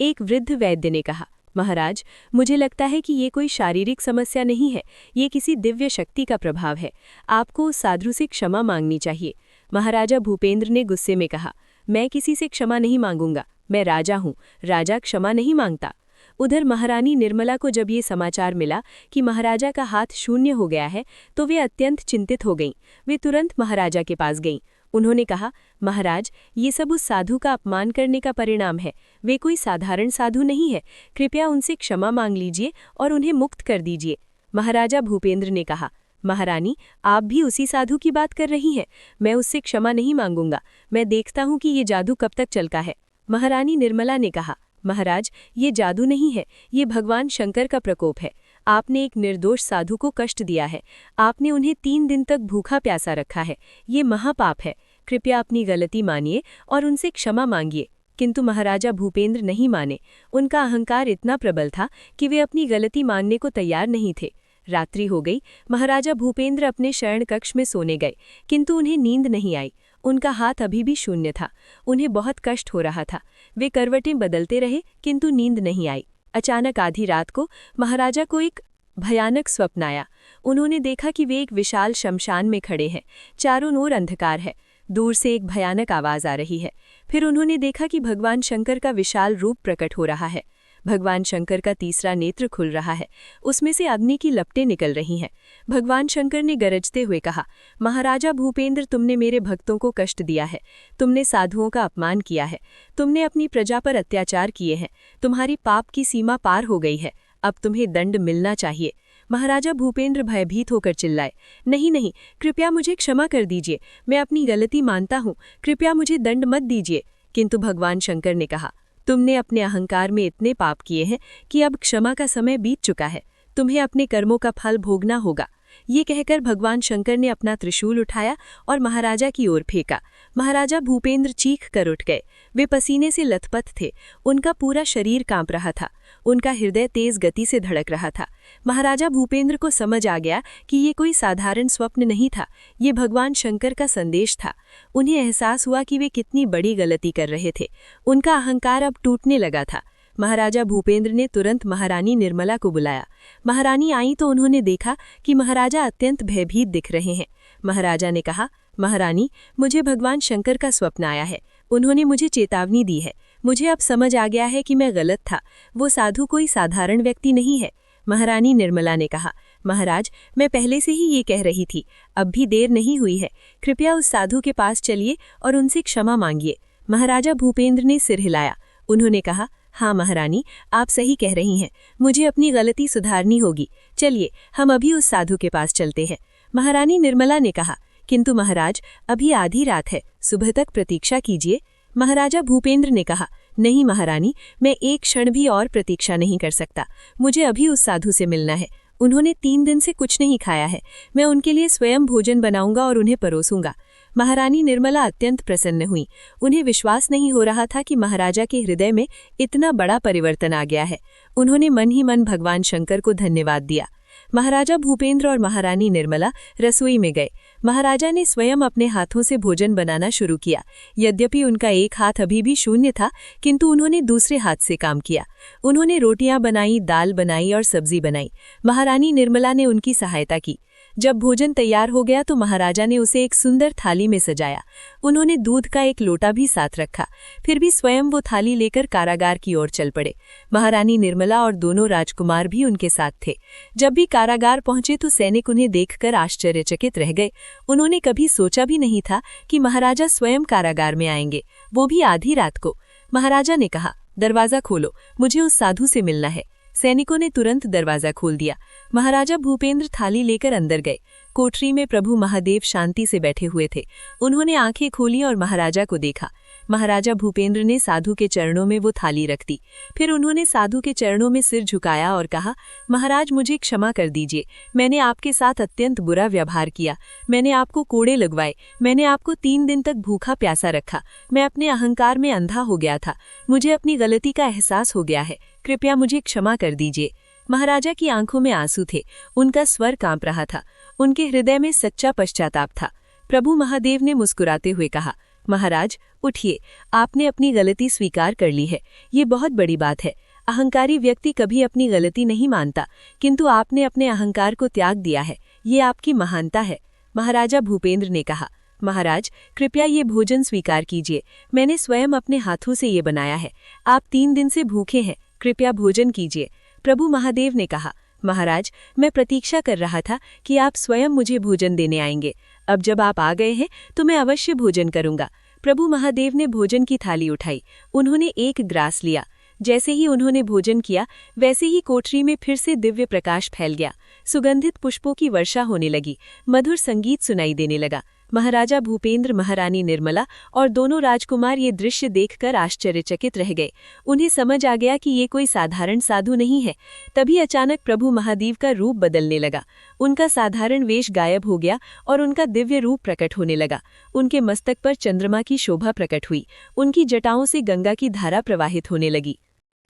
एक वृद्ध वैद्य ने कहा, महाराज, मुझे लगता है कि ये कोई शारीरिक समस्या नहीं है, ये किसी दिव्य शक्ति का प्रभाव है। आपको उस साधु से क्षमा मांगनी चाहिए। महाराजा भूपेंद्र ने गुस्से में कहा, मैं किसी से क्षमा नहीं मांगूंगा, मैं राजा हूँ, राजा क्षमा नहीं मांगता। उधर महारानी निर्मला को जब ये समाचार मिला कि महाराजा का हाथ शून्य हो गया है, तो वे अत्यंत चिंतित हो गईं। वे तुरंत महाराजा के पास गईं। उन्होंने कहा, महाराज, ये सब उस साधु का अपमान करने का परिणाम है। वे कोई साधारण साधु नहीं है, कृपया उनसे क्षमा मांग लीजिए और उन्हें मुक्त कर दीजिए। महाराजा भूपेंद्र ने कहा, महारानी, आप भी उसी साधु की बात कर रही हैं। मैं उससे क्षमा नहीं मांगूंगा, मैं देखता हूँ कि ये जादू कब तक चलता है। महारानी निर्मला ने कहा, महाराज, ये जादू नहीं है, ये भगवान शंकर का प्रकोप है। आपने एक निर्दोष साधु को कष्ट दिया है, आपने उन्हें 3 दिन तक भूखा प्यासा रखा है, ये महापाप है। कृपया अपनी गलती मानिए और उनसे क्षमा मांगिए। किंतु महाराजा भूपेंद्र नहीं माने। उनका अहंकार इतना प्रबल था कि वे अपनी गलती मानने को तैयार नहीं थे। रात्रि हो गई। महाराजा भूपेंद्र अपने शयन कक्ष में सोने गए, किंतु उन्हें नींद नहीं आई। उनका हाथ अभी भी शून्य था। उन्हें बहुत कष्ट हो रहा था। वे करवटें बदलते रहे, किंतु नींद नहीं आई। अचानक आधी रात को महाराजा को एक भयानक स्वप्न आया। उन्होंने देखा कि वे एक विशाल शमशान में खड़े हैं। चारों ओर अंधकार है। दूर से एक भयानक आवाज आ रही है। फिर उन्होंने देखा कि भगवान शंकर का विशाल रूप प्रकट हो रहा है। भगवान शंकर का तीसरा नेत्र खुल रहा है, उसमें से अग्नि की लपटें निकल रही हैं। भगवान शंकर ने गरजते हुए कहा, महाराजा भूपेंद्र, तुमने मेरे भक्तों को कष्ट दिया है, तुमने साधुओं का अपमान किया है, तुमने अपनी प्रजा पर अत्याचार किए हैं, तुम्हारी पाप की सीमा पार हो गई है, अब तुम्हें दंड मिलना चाहिए। महाराजा भूपेंद्र भयभीत होकर चिल्लाए, नहीं नहीं, कृपया मुझे क्षमा कर दीजिए, मैं अपनी गलती मानता हूँ, कृपया मुझे दंड मत दीजिए। किंतु भगवान शंकर ने कहा, तुमने अपने अहंकार में इतने पाप किए हैं कि अब क्षमा का समय बीत चुका है, तुम्हें अपने कर्मों का फल भोगना होगा। ये कहकर भगवान शंकर ने अपना त्रिशूल उठाया और महाराजा की ओर फेंका। महाराजा भूपेंद्र चीख कर उठ गए। वे पसीने से लथपथ थे, उनका पूरा शरीर कांप रहा था, उनका हृदय तेज गति से धड़क रहा था। महाराजा भूपेंद्र को समझ आ गया कि ये कोई साधारण स्वप्न नहीं था, ये भगवान शंकर का संदेश था। उन्हें एहसास हुआ कि वे कितनी बड़ी गलती कर रहे थे। उनका अहंकार अब टूटने लगा था। महाराजा भूपेंद्र ने तुरंत महारानी निर्मला को बुलाया। महारानी आई तो उन्होंने देखा कि महाराजा अत्यंत भयभीत दिख रहे हैं। महाराजा ने कहा, महारानी, मुझे भगवान शंकर का स्वप्न आया है, उन्होंने मुझे चेतावनी दी है, मुझे अब समझ आ गया है कि मैं गलत था, वो साधु कोई साधारण व्यक्ति नहीं है। महारानी निर्मला ने कहा, महाराज, मैं पहले से ही ये कह रही थी, अब भी देर नहीं हुई है, कृपया उस साधु के पास चलिए और उनसे क्षमा मांगिए। महाराजा भूपेंद्र ने सिर हिलाया। उन्होंने कहा, हाँ महारानी, आप सही कह रही हैं, मुझे अपनी गलती सुधारनी होगी, चलिए हम अभी उस साधु के पास चलते हैं। महारानी निर्मला ने कहा, किंतु महाराज, अभी आधी रात है, सुबह तक प्रतीक्षा कीजिए। महाराजा भूपेंद्र ने कहा, नहीं महारानी, मैं एक क्षण भी और प्रतीक्षा नहीं कर सकता, मुझे अभी उस साधु से मिलना है, उन्होंने 3 दिन से कुछ नहीं खाया है। मैं उनके लिए स्वयं भोजन बनाऊंगा और उन्हें परोसूंगा। महारानी निर्मला अत्यंत प्रसन्न हुई। उन्हें विश्वास नहीं हो रहा था कि महाराजा के हृदय में इतना बड़ा परिवर्तन आ गया है। उन्होंने मन ही मन भगवान शंकर को धन्यवाद दिया। महाराजा भूपेंद्र और महारानी निर्मला रसोई में गए। महाराजा ने स्वयं अपने हाथों से भोजन बनाना शुरू किया। यद्यपि उनका एक हाथ अभी भी शून्य था, किंतु उन्होंने दूसरे हाथ से काम किया। उन्होंने रोटियां बनाई, दाल बनाई और सब्जी बनाई। महारानी निर्मला ने उनकी सहायता की। जब भोजन तैयार हो गया तो महाराजा ने उसे एक सुंदर थाली में सजाया। उन्होंने दूध का एक लोटा भी साथ रखा। फिर भी स्वयं वो थाली लेकर कारागार की ओर चल पड़े। महारानी निर्मला और दोनों राजकुमार भी उनके साथ थे। जब भी कारागार पहुंचे तो सैनिक उन्हें देखकर आश्चर्यचकित रह गए। उन्होंने कभी सोचा भी नहीं था कि महाराजा स्वयं कारागार में आएंगे, वो भी आधी रात को। महाराजा ने कहा, दरवाजा खोलो, मुझे उस साधु से मिलना है। सैनिकों ने तुरंत दरवाजा खोल दिया। महाराजा भूपेंद्र थाली लेकर अंदर गए। कोठरी में प्रभु महादेव शांति से बैठे हुए थे। उन्होंने आंखें खोली और महाराजा को देखा। महाराजा भूपेंद्र ने साधु के चरणों में वो थाली रख दी। फिर उन्होंने साधु के चरणों में सिर झुकाया और कहा, महाराज मुझे क्षमा कर दीजिए, मैंने आपके साथ अत्यंत बुरा व्यवहार किया। मैंने आपको कोड़े लगवाए, मैंने आपको 3 दिन तक भूखा प्यासा रखा। मैं अपने अहंकार में अंधा हो गया था। मुझे अपनी गलती का एहसास हो गया है, कृपया मुझे क्षमा कर दीजिए। महाराजा की आंखों में आंसू थे। उनका स्वर कांप रहा था। उनके हृदय में सच्चा पश्चाताप था। प्रभु महादेव ने मुस्कुराते हुए कहा, महाराज उठिए, आपने अपनी गलती स्वीकार कर ली है। ये बहुत बड़ी बात है। अहंकारी व्यक्ति कभी अपनी गलती नहीं मानता, किंतु आपने अपने अहंकार को त्याग दिया है। ये आपकी महानता है। महाराजा भूपेंद्र ने कहा, महाराज कृपया ये भोजन स्वीकार कीजिए। मैंने स्वयं अपने हाथों से ये बनाया है। आप 3 दिन से भूखे हैं, कृपया भोजन कीजिए। प्रभु महादेव ने कहा, महाराज मैं प्रतीक्षा कर रहा था कि आप स्वयं मुझे भोजन देने आएंगे। अब जब आप आ गए हैं तो मैं अवश्य भोजन करूंगा। प्रभु महादेव ने भोजन की थाली उठाई। उन्होंने एक ग्रास लिया। जैसे ही उन्होंने भोजन किया वैसे ही कोठरी में फिर से दिव्य प्रकाश फैल गया। सुगंधित पुष्पों की वर्षा होने लगी। मधुर संगीत सुनाई देने लगा। महाराजा भूपेंद्र, महारानी निर्मला और दोनों राजकुमार ये दृश्य देखकर आश्चर्यचकित रह गए। उन्हें समझ आ गया कि ये कोई साधारण साधु नहीं है। तभी अचानक प्रभु महादेव का रूप बदलने लगा। उनका साधारण वेश गायब हो गया और उनका दिव्य रूप प्रकट होने लगा। उनके मस्तक पर चंद्रमा की शोभा प्रकट हुई। उनकी जटाओं से गंगा की धारा प्रवाहित होने लगी।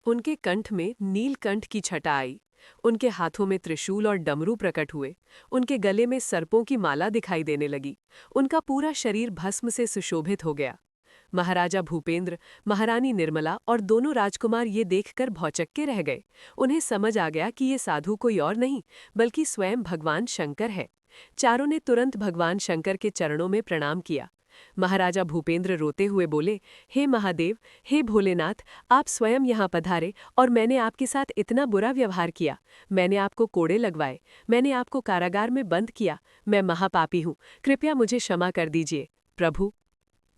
उनके कंठ में नीलकंठ की छटा आई। उनके हाथों में त्रिशूल और डमरू प्रकट हुए। उनके गले में सर्पों की माला दिखाई देने लगी। उनका पूरा शरीर भस्म से सुशोभित हो गया। महाराजा भूपेंद्र, महारानी निर्मला और दोनों राजकुमार ये देखकर भौचक्के रह गए। उन्हें समझ आ गया कि ये साधु कोई और नहीं बल्कि स्वयं भगवान शंकर है। चारों ने तुरंत भगवान शंकर के चरणों में प्रणाम किया। महाराजा भूपेंद्र रोते हुए बोले, हे महादेव, हे भोलेनाथ, आप स्वयं यहाँ पधारे और मैंने आपके साथ इतना बुरा व्यवहार किया। मैंने आपको कोड़े लगवाए, मैंने आपको कारागार में बंद किया। मैं महापापी हूँ, कृपया मुझे क्षमा कर दीजिए। प्रभु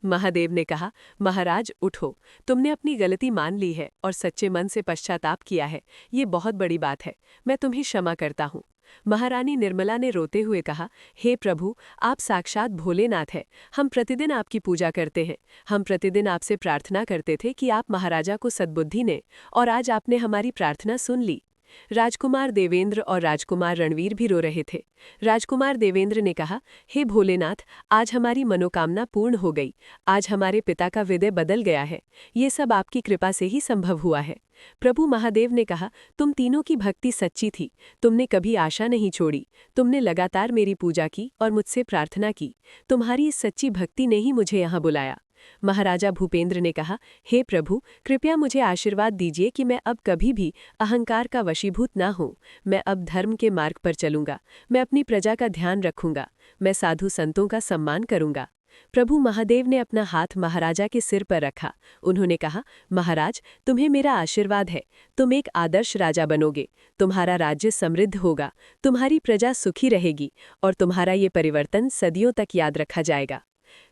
महादेव ने कहा, महाराज उठो, तुमने अपनी गलती मान ली है और सच्चे मन से पश्चाताप किया है। ये बहुत बड़ी बात है। मैं तुम्हें क्षमा करता हूँ। महारानी निर्मला ने रोते हुए कहा, हे प्रभु, आप साक्षात भोलेनाथ हैं। हम प्रतिदिन आपकी पूजा करते हैं। हम प्रतिदिन आपसे प्रार्थना करते थे कि आप महाराजा को सद्बुद्धि दें, और आज आपने हमारी प्रार्थना सुन ली। राजकुमार देवेंद्र और राजकुमार रणवीर भी रो रहे थे। राजकुमार देवेंद्र ने कहा, हे भोलेनाथ, आज हमारी मनोकामना पूर्ण हो गई। आज हमारे पिता का हृदय बदल गया है। ये सब आपकी कृपा से ही संभव हुआ है। प्रभु महादेव ने कहा, तुम तीनों की भक्ति सच्ची थी। तुमने कभी आशा नहीं छोड़ी। तुमने लगातार मेरी पूजा की और मुझसे प्रार्थना की। तुम्हारी इस सच्ची भक्ति ने ही मुझे यहाँ बुलाया। महाराजा भूपेंद्र ने कहा, हे प्रभु, कृपया मुझे आशीर्वाद दीजिए कि मैं अब कभी भी अहंकार का वशीभूत ना हूँ। मैं अब धर्म के मार्ग पर चलूंगा। मैं अपनी प्रजा का ध्यान रखूंगा। मैं साधु संतों का सम्मान करूंगा। प्रभु महादेव ने अपना हाथ महाराजा के सिर पर रखा। उन्होंने कहा, महाराज, तुम्हें मेरा आशीर्वाद है। तुम एक आदर्श राजा बनोगे। तुम्हारा राज्य समृद्ध होगा। तुम्हारी प्रजा सुखी रहेगी और तुम्हारा ये परिवर्तन सदियों तक याद रखा जाएगा।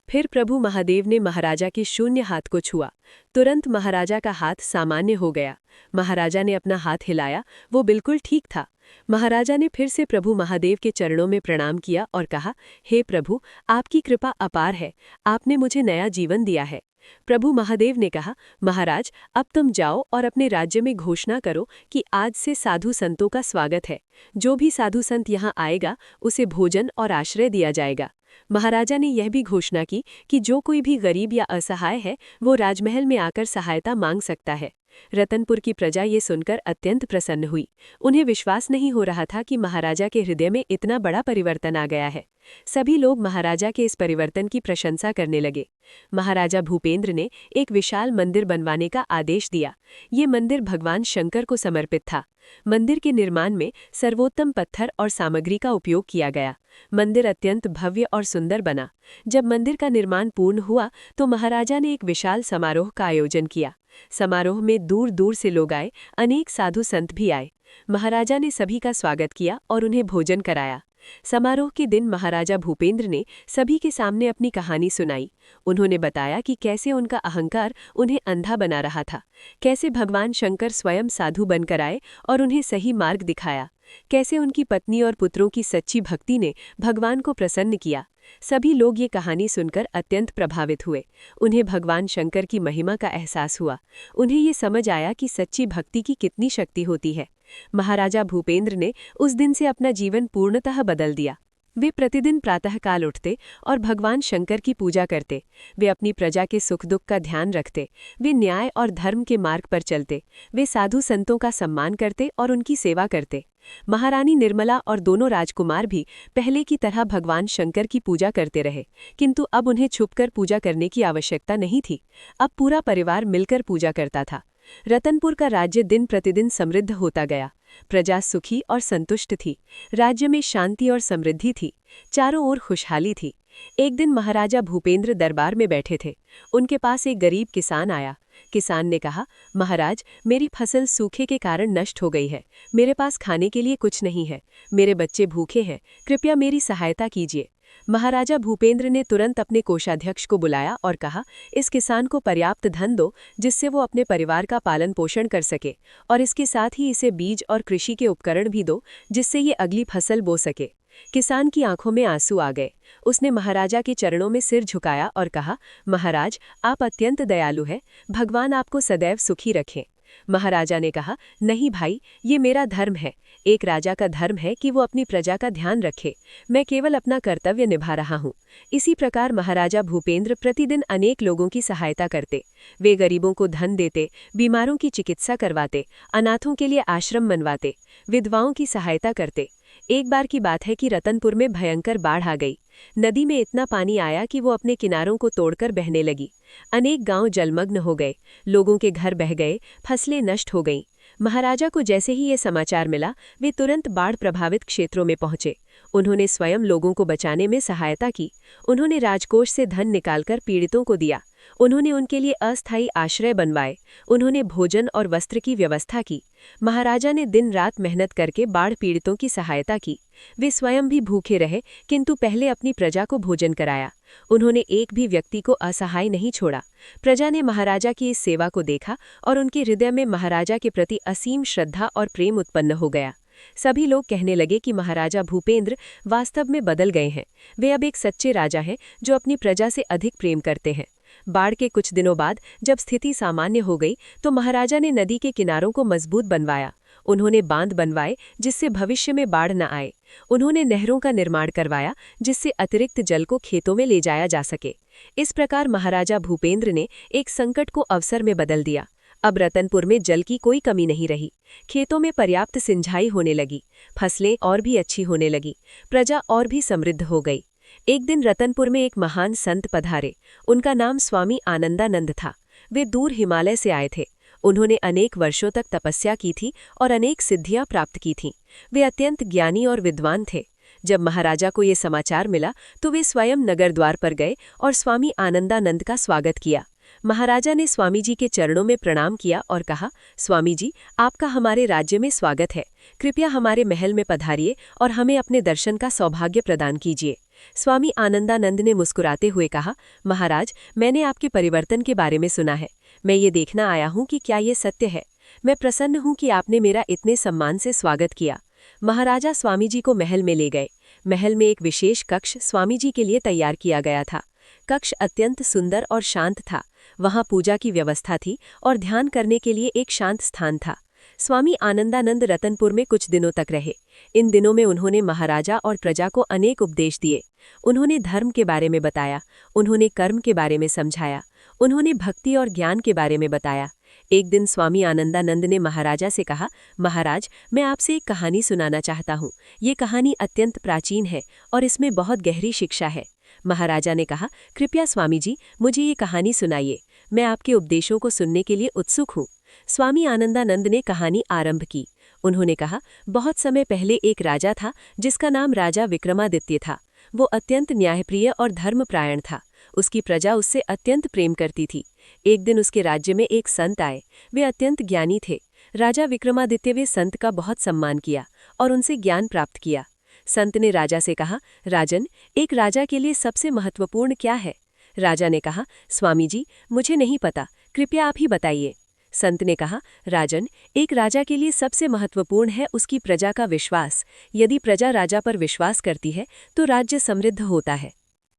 फिर प्रभु महादेव ने महाराजा के शून्य हाथ को छुआ। तुरंत महाराजा का हाथ सामान्य हो गया। महाराजा ने अपना हाथ हिलाया, वो बिल्कुल ठीक था। महाराजा ने फिर से प्रभु महादेव के चरणों में प्रणाम किया और कहा, हे प्रभु, आपकी कृपा अपार है। आपने मुझे नया जीवन दिया है। प्रभु महादेव ने कहा, महाराज, अब तुम जाओ और अपने राज्य में घोषणा करो कि आज से साधु संतों का स्वागत है। जो भी साधु संत यहाँ आएगा उसे भोजन और आश्रय दिया जाएगा। महाराजा ने यह भी घोषणा की कि जो कोई भी गरीब या असहाय है वो राजमहल में आकर सहायता मांग सकता है। रतनपुर की प्रजा ये सुनकर अत्यंत प्रसन्न हुई। उन्हें विश्वास नहीं हो रहा था कि महाराजा के हृदय में इतना बड़ा परिवर्तन आ गया है। सभी लोग महाराजा के इस परिवर्तन की प्रशंसा करने लगे। महाराजा भूपेंद्र ने एक विशाल मंदिर बनवाने का आदेश दिया। ये मंदिर भगवान शंकर को समर्पित था। मंदिर के निर्माण में सर्वोत्तम पत्थर और सामग्री का उपयोग किया गया। मंदिर अत्यंत भव्य और सुंदर बना। जब मंदिर का निर्माण पूर्ण हुआ तो महाराजा ने एक विशाल समारोह का आयोजन किया। समारोह में दूर दूर से लोग आए, अनेक साधु संत भी आए। महाराजा ने सभी का स्वागत किया और उन्हें भोजन कराया। समारोह के दिन महाराजा भूपेंद्र ने सभी के सामने अपनी कहानी सुनाई। उन्होंने बताया कि कैसे उनका अहंकार उन्हें अंधा बना रहा था, कैसे भगवान शंकर स्वयं साधु बनकर आए और उन्हें सही मार्ग दिखाया, कैसे उनकी पत्नी और पुत्रों की सच्ची भक्ति ने भगवान को प्रसन्न किया। सभी लोग ये कहानी सुनकर अत्यंत प्रभावित हुए। उन्हें भगवान शंकर की महिमा का एहसास हुआ। उन्हें ये समझ आया कि सच्ची भक्ति की कितनी शक्ति होती है। महाराजा भूपेंद्र ने उस दिन से अपना जीवन पूर्णतः बदल दिया। वे प्रतिदिन प्रातःकाल उठते और भगवान शंकर की पूजा करते। वे अपनी प्रजा के सुख दुख का ध्यान रखते। वे न्याय और धर्म के मार्ग पर चलते। वे साधु संतों का सम्मान करते और उनकी सेवा करते। महारानी निर्मला और दोनों राजकुमार भी पहले की तरह भगवान शंकर की पूजा करते रहे, किंतु अब उन्हें छुपकर पूजा करने की आवश्यकता नहीं थी। अब पूरा परिवार मिलकर पूजा करता था। रतनपुर का राज्य दिन प्रतिदिन समृद्ध होता गया। प्रजा सुखी और संतुष्ट थी। राज्य में शांति और समृद्धि थी। चारों ओर खुशहाली थी। एक दिन महाराजा भूपेंद्र दरबार में बैठे थे। उनके पास एक गरीब किसान आया। किसान ने कहा, महाराज, मेरी फसल सूखे के कारण नष्ट हो गई है। मेरे पास खाने के लिए कुछ नहीं है। मेरे बच्चे भूखे हैं। कृपया मेरी सहायता कीजिए। महाराजा भूपेंद्र ने तुरंत अपने कोषाध्यक्ष को बुलाया और कहा, इस किसान को पर्याप्त धन दो जिससे वो अपने परिवार का पालन पोषण कर सके, और इसके साथ ही इसे बीज और कृषि के उपकरण भी दो जिससे ये अगली फसल बो सके। किसान की आंखों में आंसू आ गए। उसने महाराजा के चरणों में सिर झुकाया और कहा, महाराज, आप अत्यंत दयालु हैं। भगवान आपको सदैव सुखी रखें। महाराजा ने कहा, नहीं भाई, ये मेरा धर्म है। एक राजा का धर्म है कि वो अपनी प्रजा का ध्यान रखे। मैं केवल अपना कर्तव्य निभा रहा हूँ। इसी प्रकार महाराजा भूपेंद्र प्रतिदिन अनेक लोगों की सहायता करते। वे गरीबों को धन देते, बीमारों की चिकित्सा करवाते, अनाथों के लिए आश्रम बनवाते, विधवाओं की सहायता करते। एक बार की बात है कि रतनपुर में भयंकर बाढ़ आ गई। नदी में इतना पानी आया कि वो अपने किनारों को तोड़कर बहने लगी। अनेक गांव जलमग्न हो गए। लोगों के घर बह गए, फसलें नष्ट हो गईं। महाराजा को जैसे ही ये समाचार मिला, वे तुरंत बाढ़ प्रभावित क्षेत्रों में पहुंचे। उन्होंने स्वयं लोगों को बचाने में सहायता की। उन्होंने राजकोष से धन निकालकर पीड़ितों को दिया। उन्होंने उनके लिए अस्थायी आश्रय बनवाए। उन्होंने भोजन और वस्त्र की व्यवस्था की। महाराजा ने दिन रात मेहनत करके बाढ़ पीड़ितों की सहायता की। वे स्वयं भी भूखे रहे, किंतु पहले अपनी प्रजा को भोजन कराया। उन्होंने एक भी व्यक्ति को असहाय नहीं छोड़ा। प्रजा ने महाराजा की इस सेवा को देखा और उनके हृदय में महाराजा के प्रति असीम श्रद्धा और प्रेम उत्पन्न हो गया। सभी लोग कहने लगे कि महाराजा भूपेंद्र वास्तव में बदल गए हैं। वे अब एक सच्चे राजा हैं जो अपनी प्रजा से अधिक प्रेम करते हैं। बाढ़ के कुछ दिनों बाद जब स्थिति सामान्य हो गई तो महाराजा ने नदी के किनारों को मजबूत बनवाया। उन्होंने बांध बनवाए जिससे भविष्य में बाढ़ न आए। उन्होंने नहरों का निर्माण करवाया जिससे अतिरिक्त जल को खेतों में ले जाया जा सके। इस प्रकार महाराजा भूपेंद्र ने एक संकट को अवसर में बदल दिया। अब रतनपुर में जल की कोई कमी नहीं रही। खेतों में पर्याप्त सिंचाई होने लगी। फसलें और भी अच्छी होने लगी। प्रजा और भी समृद्ध हो गई। एक दिन रतनपुर में एक महान संत पधारे। उनका नाम स्वामी आनंदानंद था। वे दूर हिमालय से आए थे। उन्होंने अनेक वर्षों तक तपस्या की थी और अनेक सिद्धियां प्राप्त की थीं। वे अत्यंत ज्ञानी और विद्वान थे। जब महाराजा को ये समाचार मिला तो वे स्वयं नगर द्वार पर गए और स्वामी आनंदानंद का स्वागत किया। महाराजा ने स्वामी जी के चरणों में प्रणाम किया और कहा, स्वामी जी, आपका हमारे राज्य में स्वागत है। कृपया हमारे महल में पधारिए और हमें अपने दर्शन का सौभाग्य प्रदान कीजिए। स्वामी आनंदानंद ने मुस्कुराते हुए कहा, महाराज, मैंने आपके परिवर्तन के बारे में सुना है। मैं ये देखना आया हूँ कि क्या ये सत्य है। मैं प्रसन्न हूँ कि आपने मेरा इतने सम्मान से स्वागत किया। महाराजा स्वामी जी को महल में ले गए। महल में एक विशेष कक्ष स्वामी जी के लिए तैयार किया गया था। कक्ष अत्यंत सुंदर और शांत था। वहाँ पूजा की व्यवस्था थी और ध्यान करने के लिए एक शांत स्थान था। स्वामी आनंदानंद रतनपुर में कुछ दिनों तक रहे। इन दिनों में उन्होंने महाराजा और प्रजा को अनेक उपदेश दिए। उन्होंने धर्म के बारे में बताया, उन्होंने कर्म के बारे में समझाया, उन्होंने भक्ति और ज्ञान के बारे में बताया। एक दिन स्वामी आनंदानंद ने महाराजा से कहा, महाराज, मैं आपसे एक कहानी सुनाना चाहता हूँ। ये कहानी अत्यंत प्राचीन है और इसमें बहुत गहरी शिक्षा है। महाराजा ने कहा, कृपया स्वामी जी, मुझे ये कहानी सुनाइए। मैं आपके उपदेशों को सुनने के लिए उत्सुक हूँ। स्वामी आनंदानंद ने कहानी आरंभ की। उन्होंने कहा, बहुत समय पहले एक राजा था जिसका नाम राजा विक्रमादित्य था। वो अत्यंत न्यायप्रिय और धर्मपरायण था। उसकी प्रजा उससे अत्यंत प्रेम करती थी। एक दिन उसके राज्य में एक संत आए। वे अत्यंत ज्ञानी थे। राजा विक्रमादित्य वे संत का बहुत सम्मान किया और उनसे ज्ञान प्राप्त किया। संत ने राजा से कहा, राजन, एक राजा के लिए सबसे महत्वपूर्ण क्या है? राजा ने कहा, स्वामी जी, मुझे नहीं पता, कृपया आप ही बताइए। संत ने कहा, राजन, एक राजा के लिए सबसे महत्वपूर्ण है उसकी प्रजा का विश्वास। यदि प्रजा राजा पर विश्वास करती है तो राज्य समृद्ध होता है।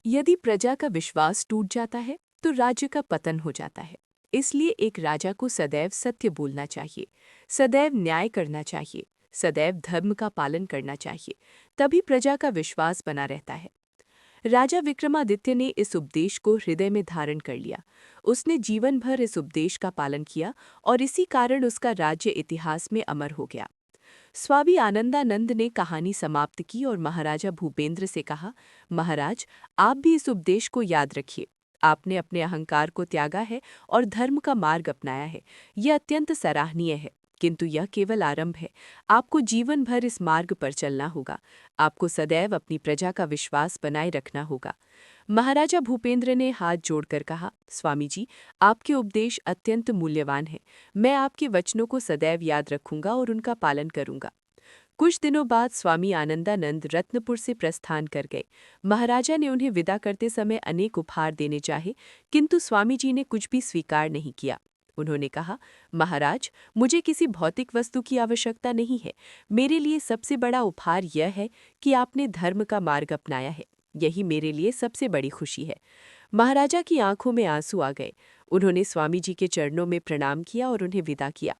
यदि प्रजा का विश्वास टूट जाता है तो राज्य का पतन हो जाता है। इसलिए एक राजा को सदैव सत्य बोलना चाहिए, सदैव न्याय करना चाहिए, सदैव धर्म का पालन करना चाहिए, तभी प्रजा का विश्वास बना रहता है। राजा विक्रमादित्य ने इस उपदेश को हृदय में धारण कर लिया। उसने जीवन भर इस उपदेश का पालन किया और इसी कारण उसका राज्य इतिहास में अमर हो गया। स्वामी आनंदानंद ने कहानी समाप्त की और महाराजा भूपेंद्र से कहा, महाराज, आप भी इस उपदेश को याद रखिए। आपने अपने अहंकार को त्यागा है और धर्म का मार्ग अपनाया है। यह अत्यंत सराहनीय है, किंतु यह केवल आरंभ है। आपको जीवन भर इस मार्ग पर चलना होगा। आपको सदैव अपनी प्रजा का विश्वास बनाए रखना होगा। महाराजा भूपेंद्र ने हाथ जोड़कर कहा, स्वामी जी, आपके उपदेश अत्यंत मूल्यवान हैं। मैं आपके वचनों को सदैव याद रखूंगा और उनका पालन करूंगा। कुछ दिनों बाद स्वामी आनंदानंद रत्नपुर से प्रस्थान कर गए। महाराजा ने उन्हें विदा करते समय अनेक उपहार देने चाहे, किंतु स्वामी जी ने कुछ भी स्वीकार नहीं किया। उन्होंने कहा, महाराज, मुझे किसी भौतिक वस्तु की आवश्यकता नहीं है। मेरे लिए सबसे बड़ा उपहार यह है कि आपने धर्म का मार्ग अपनाया है। यही मेरे लिए सबसे बड़ी खुशी है। महाराजा की आंखों में आंसू आ गए। उन्होंने स्वामी जी के चरणों में प्रणाम किया और उन्हें विदा किया।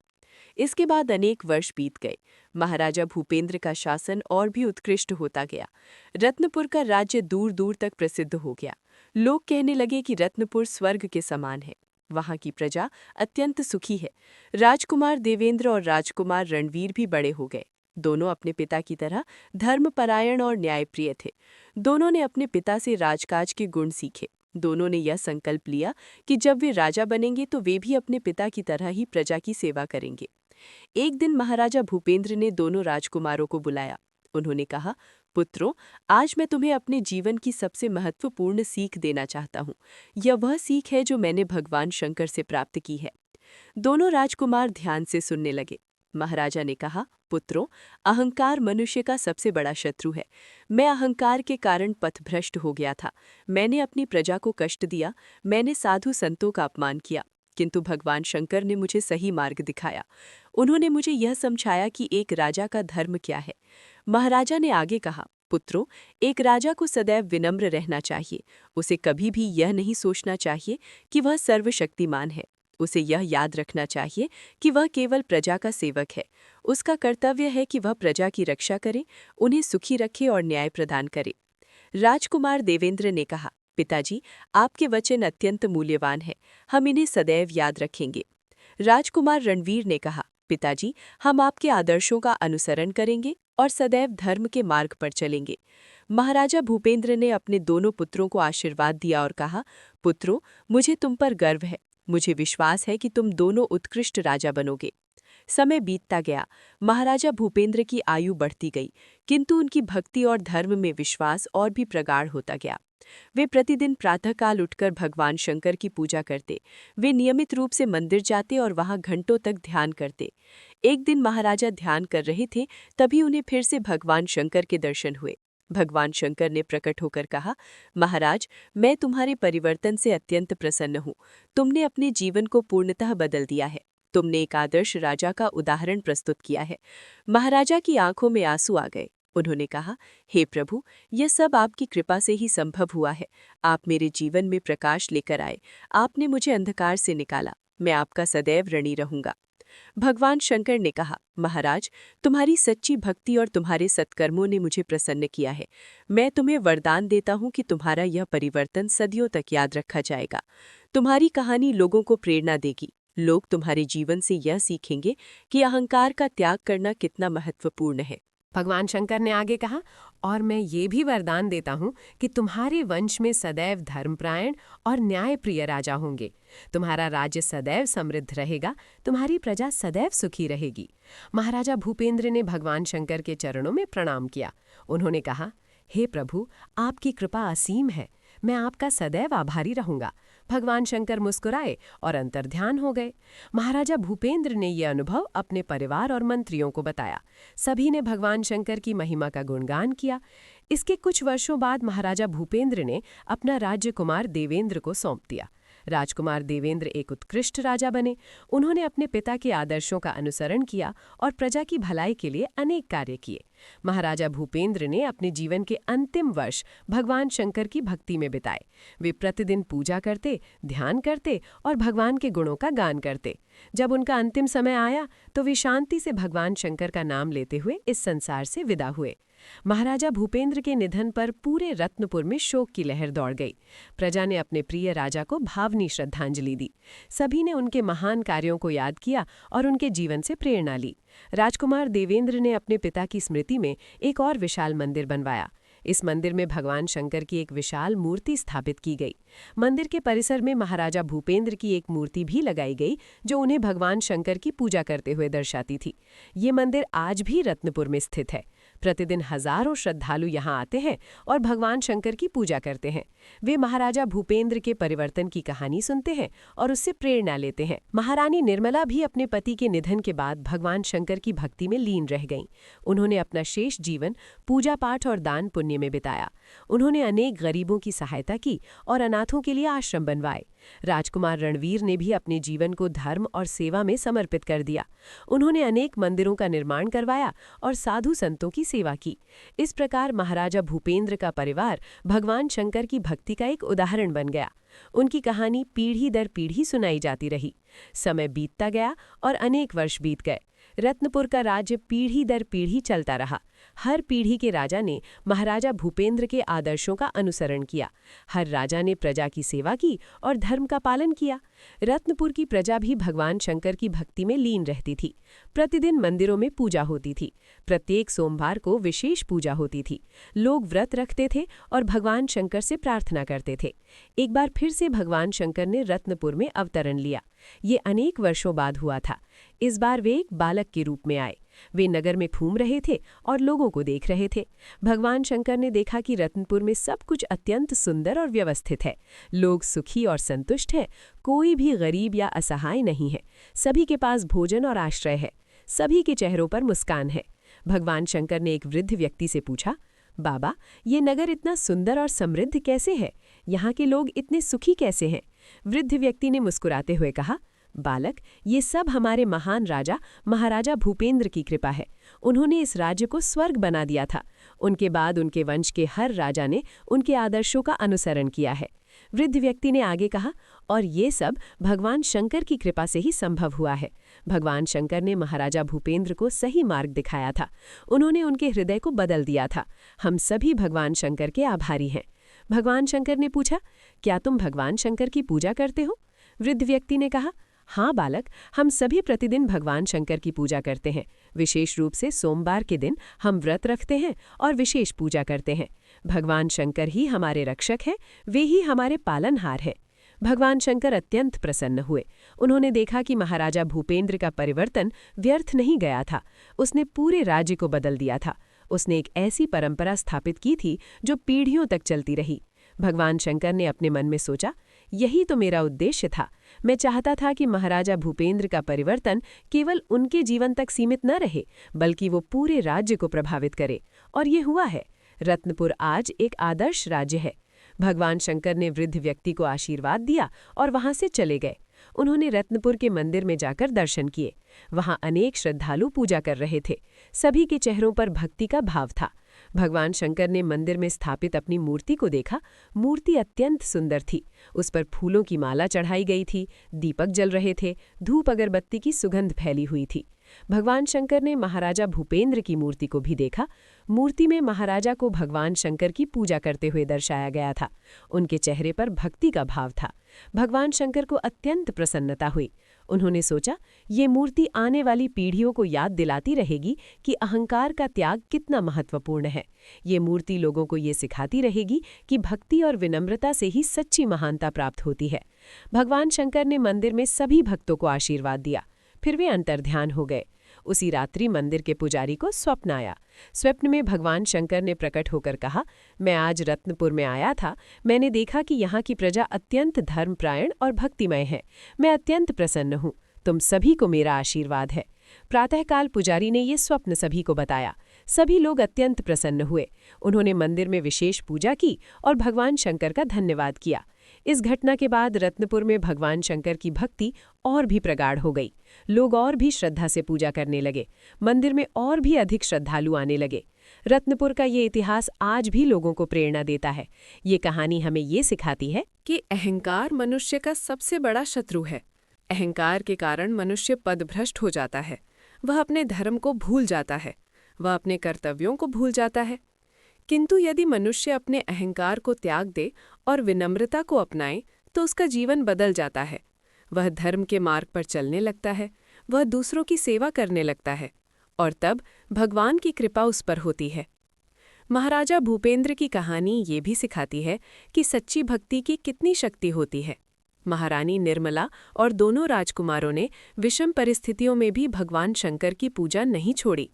इसके बाद अनेक वर्ष बीत गए। महाराजा भूपेंद्र का शासन और भी उत्कृष्ट होता गया। रत्नपुर का राज्य दूर दूर तक प्रसिद्ध हो गया। लोग कहने लगे कि रत्नपुर स्वर्ग के समान है। वहाँ की प्रजा अत्यंत सुखी है। राजकुमार देवेंद्र और राजकुमार रणवीर भी बड़े हो गए। दोनों अपने पिता की तरह धर्मपरायण और न्यायप्रिय थे। दोनों ने अपने पिता से राजकाज के गुण सीखे। दोनों ने यह संकल्प लिया कि जब वे राजा बनेंगे तो वे भी अपने पिता की तरह ही प्रजा की सेवा करेंगे। एक दिन महाराजा भूपेंद्र ने दोनों राजकुमारों को बुलाया। उन्होंने कहा, पुत्रों, आज मैं तुम्हें अपने जीवन की सबसे महत्वपूर्ण सीख देना चाहता हूँ। यह वह सीख है जो मैंने भगवान शंकर से प्राप्त की है। दोनों राजकुमार ध्यान से सुनने लगे। महाराजा ने कहा, पुत्रों, अहंकार मनुष्य का सबसे बड़ा शत्रु है। मैं अहंकार के कारण पथभ्रष्ट हो गया था। मैंने अपनी प्रजा को कष्ट दिया। मैंने साधु संतों का अपमान किया, किंतु भगवान शंकर ने मुझे सही मार्ग दिखाया। उन्होंने मुझे यह समझाया कि एक राजा का धर्म क्या है। महाराजा ने आगे कहा, पुत्रों, एक राजा को सदैव विनम्र रहना चाहिए। उसे कभी भी यह नहीं सोचना चाहिए कि वह सर्वशक्तिमान है। उसे यह याद रखना चाहिए कि वह केवल प्रजा का सेवक है। उसका कर्तव्य है कि वह प्रजा की रक्षा करे, उन्हें सुखी रखे और न्याय प्रदान करे। राजकुमार देवेंद्र ने कहा, पिताजी, आपके वचन अत्यंत मूल्यवान हैं। हम इन्हें सदैव याद रखेंगे। राजकुमार रणवीर ने कहा, पिताजी, हम आपके आदर्शों का अनुसरण करेंगे और सदैव धर्म के मार्ग पर चलेंगे। महाराजा भूपेंद्र ने अपने दोनों पुत्रों को आशीर्वाद दिया और कहा, पुत्रों, मुझे तुम पर गर्व है। मुझे विश्वास है कि तुम दोनों उत्कृष्ट राजा बनोगे। समय बीतता गया। महाराजा भूपेंद्र की आयु बढ़ती गई, किंतु उनकी भक्ति और धर्म में विश्वास और भी प्रगाढ़ होता गया। वे प्रतिदिन प्रातःकाल उठकर भगवान शंकर की पूजा करते। वे नियमित रूप से मंदिर जाते और वहां घंटों तक ध्यान करते। एक दिन महाराजा ध्यान कर रहे थे, तभी उन्हें फिर से भगवान शंकर के दर्शन हुए। भगवान शंकर ने प्रकट होकर कहा, महाराज, मैं तुम्हारे परिवर्तन से अत्यंत प्रसन्न हूँ। तुमने अपने जीवन को पूर्णतः बदल दिया है। तुमने एक आदर्श राजा का उदाहरण प्रस्तुत किया है। महाराजा की आंखों में आंसू आ गए। उन्होंने कहा, हे प्रभु, यह सब आपकी कृपा से ही संभव हुआ है। आप मेरे जीवन में प्रकाश लेकर आए, आपने मुझे अंधकार से निकाला। मैं आपका सदैव ऋणी रहूंगा। भगवान शंकर ने कहा, महाराज, तुम्हारी सच्ची भक्ति और तुम्हारे सत्कर्मों ने मुझे प्रसन्न किया है। मैं तुम्हें वरदान देता हूँ कि तुम्हारा यह परिवर्तन सदियों तक याद रखा जाएगा। तुम्हारी कहानी लोगों को प्रेरणा देगी। लोग तुम्हारे जीवन से यह सीखेंगे कि अहंकार का त्याग करना कितना महत्वपूर्ण है। भगवान शंकर ने आगे कहा, और मैं ये भी वरदान देता हूँ कि तुम्हारे वंश में सदैव धर्मप्रायण और न्यायप्रिय राजा होंगे। तुम्हारा राज्य सदैव समृद्ध रहेगा, तुम्हारी प्रजा सदैव सुखी रहेगी। महाराजा भूपेंद्र ने भगवान शंकर के चरणों में प्रणाम किया। उन्होंने कहा, हे प्रभु, आपकी कृपा असीम है, मैं आपका सदैव आभारी रहूंगा। भगवान शंकर मुस्कुराए और अंतर्ध्यान हो गए। महाराजा भूपेंद्र ने यह अनुभव अपने परिवार और मंत्रियों को बताया। सभी ने भगवान शंकर की महिमा का गुणगान किया। इसके कुछ वर्षों बाद महाराजा भूपेंद्र ने अपना राज्य कुमार देवेंद्र को सौंप दिया। राजकुमार देवेंद्र एक उत्कृष्ट राजा बने। उन्होंने अपने पिता के आदर्शों का अनुसरण किया और प्रजा की भलाई के लिए अनेक कार्य किए। महाराजा भूपेंद्र ने अपने जीवन के अंतिम वर्ष भगवान शंकर की भक्ति में बिताए। वे प्रतिदिन पूजा करते, ध्यान करते और भगवान के गुणों का गान करते। जब उनका अंतिम समय आया तो वे शांति से भगवान शंकर का नाम लेते हुए इस संसार से विदा हुए। महाराजा भूपेंद्र के निधन पर पूरे रत्नपुर में शोक की लहर दौड़ गई। प्रजा ने अपने प्रिय राजा को भावनी श्रद्धांजलि दी। सभी ने उनके महान कार्यों को याद किया और उनके जीवन से प्रेरणा ली। राजकुमार देवेंद्र ने अपने पिता की स्मृति में एक और विशाल मंदिर बनवाया। इस मंदिर में भगवान शंकर की एक विशाल मूर्ति स्थापित की गई। मंदिर के परिसर में महाराजा भूपेंद्र की एक मूर्ति भी लगाई गई जो उन्हें भगवान शंकर की पूजा करते हुए दर्शाती थी। ये मंदिर आज भी रत्नपुर में स्थित है। प्रतिदिन हजारों श्रद्धालु यहाँ आते हैं और भगवान शंकर की पूजा करते हैं। वे महाराजा भूपेंद्र के परिवर्तन की कहानी सुनते हैं और उससे प्रेरणा लेते हैं। महारानी निर्मला भी अपने पति के निधन के बाद भगवान शंकर की भक्ति में लीन रह गईं। उन्होंने अपना शेष जीवन पूजा पाठ और दान पुण्य में बिताया। उन्होंने अनेक गरीबों की सहायता की और अनाथों के लिए आश्रम बनवाए। राजकुमार रणवीर ने भी अपने जीवन को धर्म और सेवा में समर्पित कर दिया। उन्होंने अनेक मंदिरों का निर्माण करवाया और साधु संतों की सेवा की। इस प्रकार महाराजा भूपेंद्र का परिवार भगवान शंकर की भक्ति का एक उदाहरण बन गया। उनकी कहानी पीढ़ी दर पीढ़ी सुनाई जाती रही। समय बीतता गया और अनेक वर्ष बीत गए। रत्नपुर का राज्य पीढ़ी दर पीढ़ी चलता रहा। हर पीढ़ी के राजा ने महाराजा भूपेंद्र के आदर्शों का अनुसरण किया। हर राजा ने प्रजा की सेवा की और धर्म का पालन किया। रत्नपुर की प्रजा भी भगवान शंकर की भक्ति में लीन रहती थी। प्रतिदिन मंदिरों में पूजा होती थी। प्रत्येक सोमवार को विशेष पूजा होती थी। लोग व्रत रखते थे और भगवान शंकर से प्रार्थना करते थे। एक बार फिर से भगवान शंकर ने रत्नपुर में अवतरण लिया। ये अनेक वर्षों बाद हुआ था। इस बार वे एक बालक के रूप में आए। वे नगर में घूम रहे थे और लोगों को देख रहे थे। भगवान शंकर ने देखा कि रत्नपुर में सब कुछ अत्यंत सुंदर और व्यवस्थित है। लोग सुखी और संतुष्ट हैं। कोई भी गरीब या असहाय नहीं है। सभी के पास भोजन और आश्रय है। सभी के चेहरों पर मुस्कान है। भगवान शंकर ने एक वृद्ध व्यक्ति से पूछा, बाबा, ये नगर इतना सुंदर और समृद्ध कैसे है? यहाँ के लोग इतने सुखी कैसे हैं? वृद्ध व्यक्ति ने मुस्कुराते हुए कहा, बालक, ये सब हमारे महान राजा महाराजा भूपेंद्र की कृपा है। उन्होंने इस राज्य को स्वर्ग बना दिया था। उनके बाद उनके वंश के हर राजा ने उनके आदर्शों का अनुसरण किया है। वृद्ध व्यक्ति ने आगे कहा, और ये सब भगवान शंकर की कृपा से ही संभव हुआ है। भगवान शंकर ने महाराजा भूपेंद्र को सही मार्ग दिखाया था। उन्होंने उनके हृदय को बदल दिया था। हम सभी भगवान शंकर के आभारी हैं। भगवान शंकर ने पूछा, क्या तुम भगवान शंकर की पूजा करते हो? वृद्ध व्यक्ति ने कहा, हाँ बालक, हम सभी प्रतिदिन भगवान शंकर की पूजा करते हैं। विशेष रूप से सोमवार के दिन हम व्रत रखते हैं और विशेष पूजा करते हैं। भगवान शंकर ही हमारे रक्षक हैं, वे ही हमारे पालनहार हैं। भगवान शंकर अत्यंत प्रसन्न हुए। उन्होंने देखा कि महाराजा भूपेंद्र का परिवर्तन व्यर्थ नहीं गया था। उसने पूरे राज्य को बदल दिया था। उसने एक ऐसी परंपरा स्थापित की थी जो पीढ़ियों तक चलती रही। भगवान शंकर ने अपने मन में सोचा, यही तो मेरा उद्देश्य था। मैं चाहता था कि महाराजा भूपेंद्र का परिवर्तन केवल उनके जीवन तक सीमित न रहे, बल्कि वो पूरे राज्य को प्रभावित करे। और ये हुआ है। रत्नपुर आज एक आदर्श राज्य है। भगवान शंकर ने वृद्ध व्यक्ति को आशीर्वाद दिया और वहां से चले गए। उन्होंने रत्नपुर के मंदिर में जाकर दर्शन किए। वहां अनेक श्रद्धालु पूजा कर रहे थे। सभी के चेहरों पर भक्ति का भाव था। भगवान शंकर ने मंदिर में स्थापित अपनी मूर्ति को देखा। मूर्ति अत्यंत सुंदर थी। उस पर फूलों की माला चढ़ाई गई थी, दीपक जल रहे थे, धूप अगरबत्ती की सुगंध फैली हुई थी। भगवान शंकर ने महाराजा भूपेंद्र की मूर्ति को भी देखा। मूर्ति में महाराजा को भगवान शंकर की पूजा करते हुए दर्शाया गया था। उनके चेहरे पर भक्ति का भाव था। भगवान शंकर को अत्यंत प्रसन्नता हुई। उन्होंने सोचा, ये मूर्ति आने वाली पीढ़ियों को याद दिलाती रहेगी कि अहंकार का त्याग कितना महत्वपूर्ण है। ये मूर्ति लोगों को ये सिखाती रहेगी कि भक्ति और विनम्रता से ही सच्ची महानता प्राप्त होती है। भगवान शंकर ने मंदिर में सभी भक्तों को आशीर्वाद दिया। फिर वे अंतर्ध्यान हो गए। उसी रात्रि मंदिर के पुजारी को स्वप्न आया। स्वप्न में भगवान शंकर ने प्रकट होकर कहा, मैं आज रत्नपुर में आया था। मैंने देखा कि यहाँ की प्रजा अत्यंत धर्मप्रायण और भक्तिमय है। मैं अत्यंत प्रसन्न हूँ। तुम सभी को मेरा आशीर्वाद है। प्रातःकाल पुजारी ने ये स्वप्न सभी को बताया। सभी लोग अत्यंत प्रसन्न हुए। उन्होंने मंदिर में विशेष पूजा की और भगवान शंकर का धन्यवाद किया। इस घटना के बाद रत्नपुर में भगवान शंकर की भक्ति और भी प्रगाढ़ हो गई। लोग और भी श्रद्धा से पूजा करने लगे। मंदिर में और भी अधिक श्रद्धालु आने लगे। रत्नपुर का ये इतिहास आज भी लोगों को प्रेरणा देता है। ये कहानी हमें ये सिखाती है कि अहंकार मनुष्य का सबसे बड़ा शत्रु है। अहंकार के कारण मनुष्य पदभ्रष्ट हो जाता है। वह अपने धर्म को भूल जाता है। वह अपने कर्तव्यों को भूल जाता है। किंतु यदि मनुष्य अपने अहंकार को त्याग दे और विनम्रता को अपनाए तो उसका जीवन बदल जाता है। वह धर्म के मार्ग पर चलने लगता है। वह दूसरों की सेवा करने लगता है और तब भगवान की कृपा उस पर होती है। महाराजा भूपेंद्र की कहानी ये भी सिखाती है कि सच्ची भक्ति की कितनी शक्ति होती है। महारानी निर्मला और दोनों राजकुमारों ने विषम परिस्थितियों में भी भगवान शंकर की पूजा नहीं छोड़ी।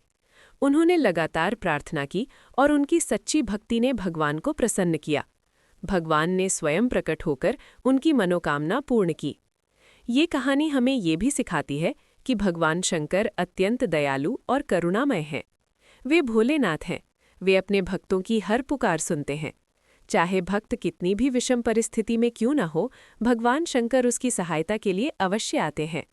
उन्होंने लगातार प्रार्थना की और उनकी सच्ची भक्ति ने भगवान को प्रसन्न किया। भगवान ने स्वयं प्रकट होकर उनकी मनोकामना पूर्ण की। ये कहानी हमें ये भी सिखाती है कि भगवान शंकर अत्यंत दयालु और करुणामय हैं। वे भोलेनाथ हैं। वे अपने भक्तों की हर पुकार सुनते हैं। चाहे भक्त कितनी भी विषम परिस्थिति में क्यों न हो, भगवान शंकर उसकी सहायता के लिए अवश्य आते हैं।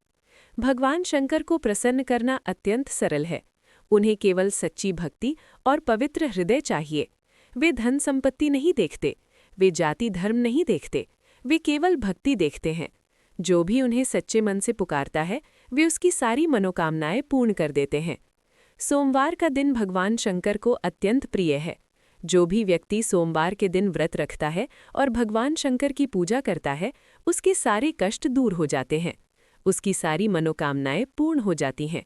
भगवान शंकर को प्रसन्न करना अत्यंत सरल है। उन्हें केवल सच्ची भक्ति और पवित्र हृदय चाहिए। वे धन संपत्ति नहीं देखते। वे जाति धर्म नहीं देखते। वे केवल भक्ति देखते हैं। जो भी उन्हें सच्चे मन से पुकारता है, वे उसकी सारी मनोकामनाएं पूर्ण कर देते हैं। सोमवार का दिन भगवान शंकर को अत्यंत प्रिय है। जो भी व्यक्ति सोमवार के दिन व्रत रखता है और भगवान शंकर की पूजा करता है, उसके सारे कष्ट दूर हो जाते हैं। उसकी सारी मनोकामनाएं पूर्ण हो जाती हैं।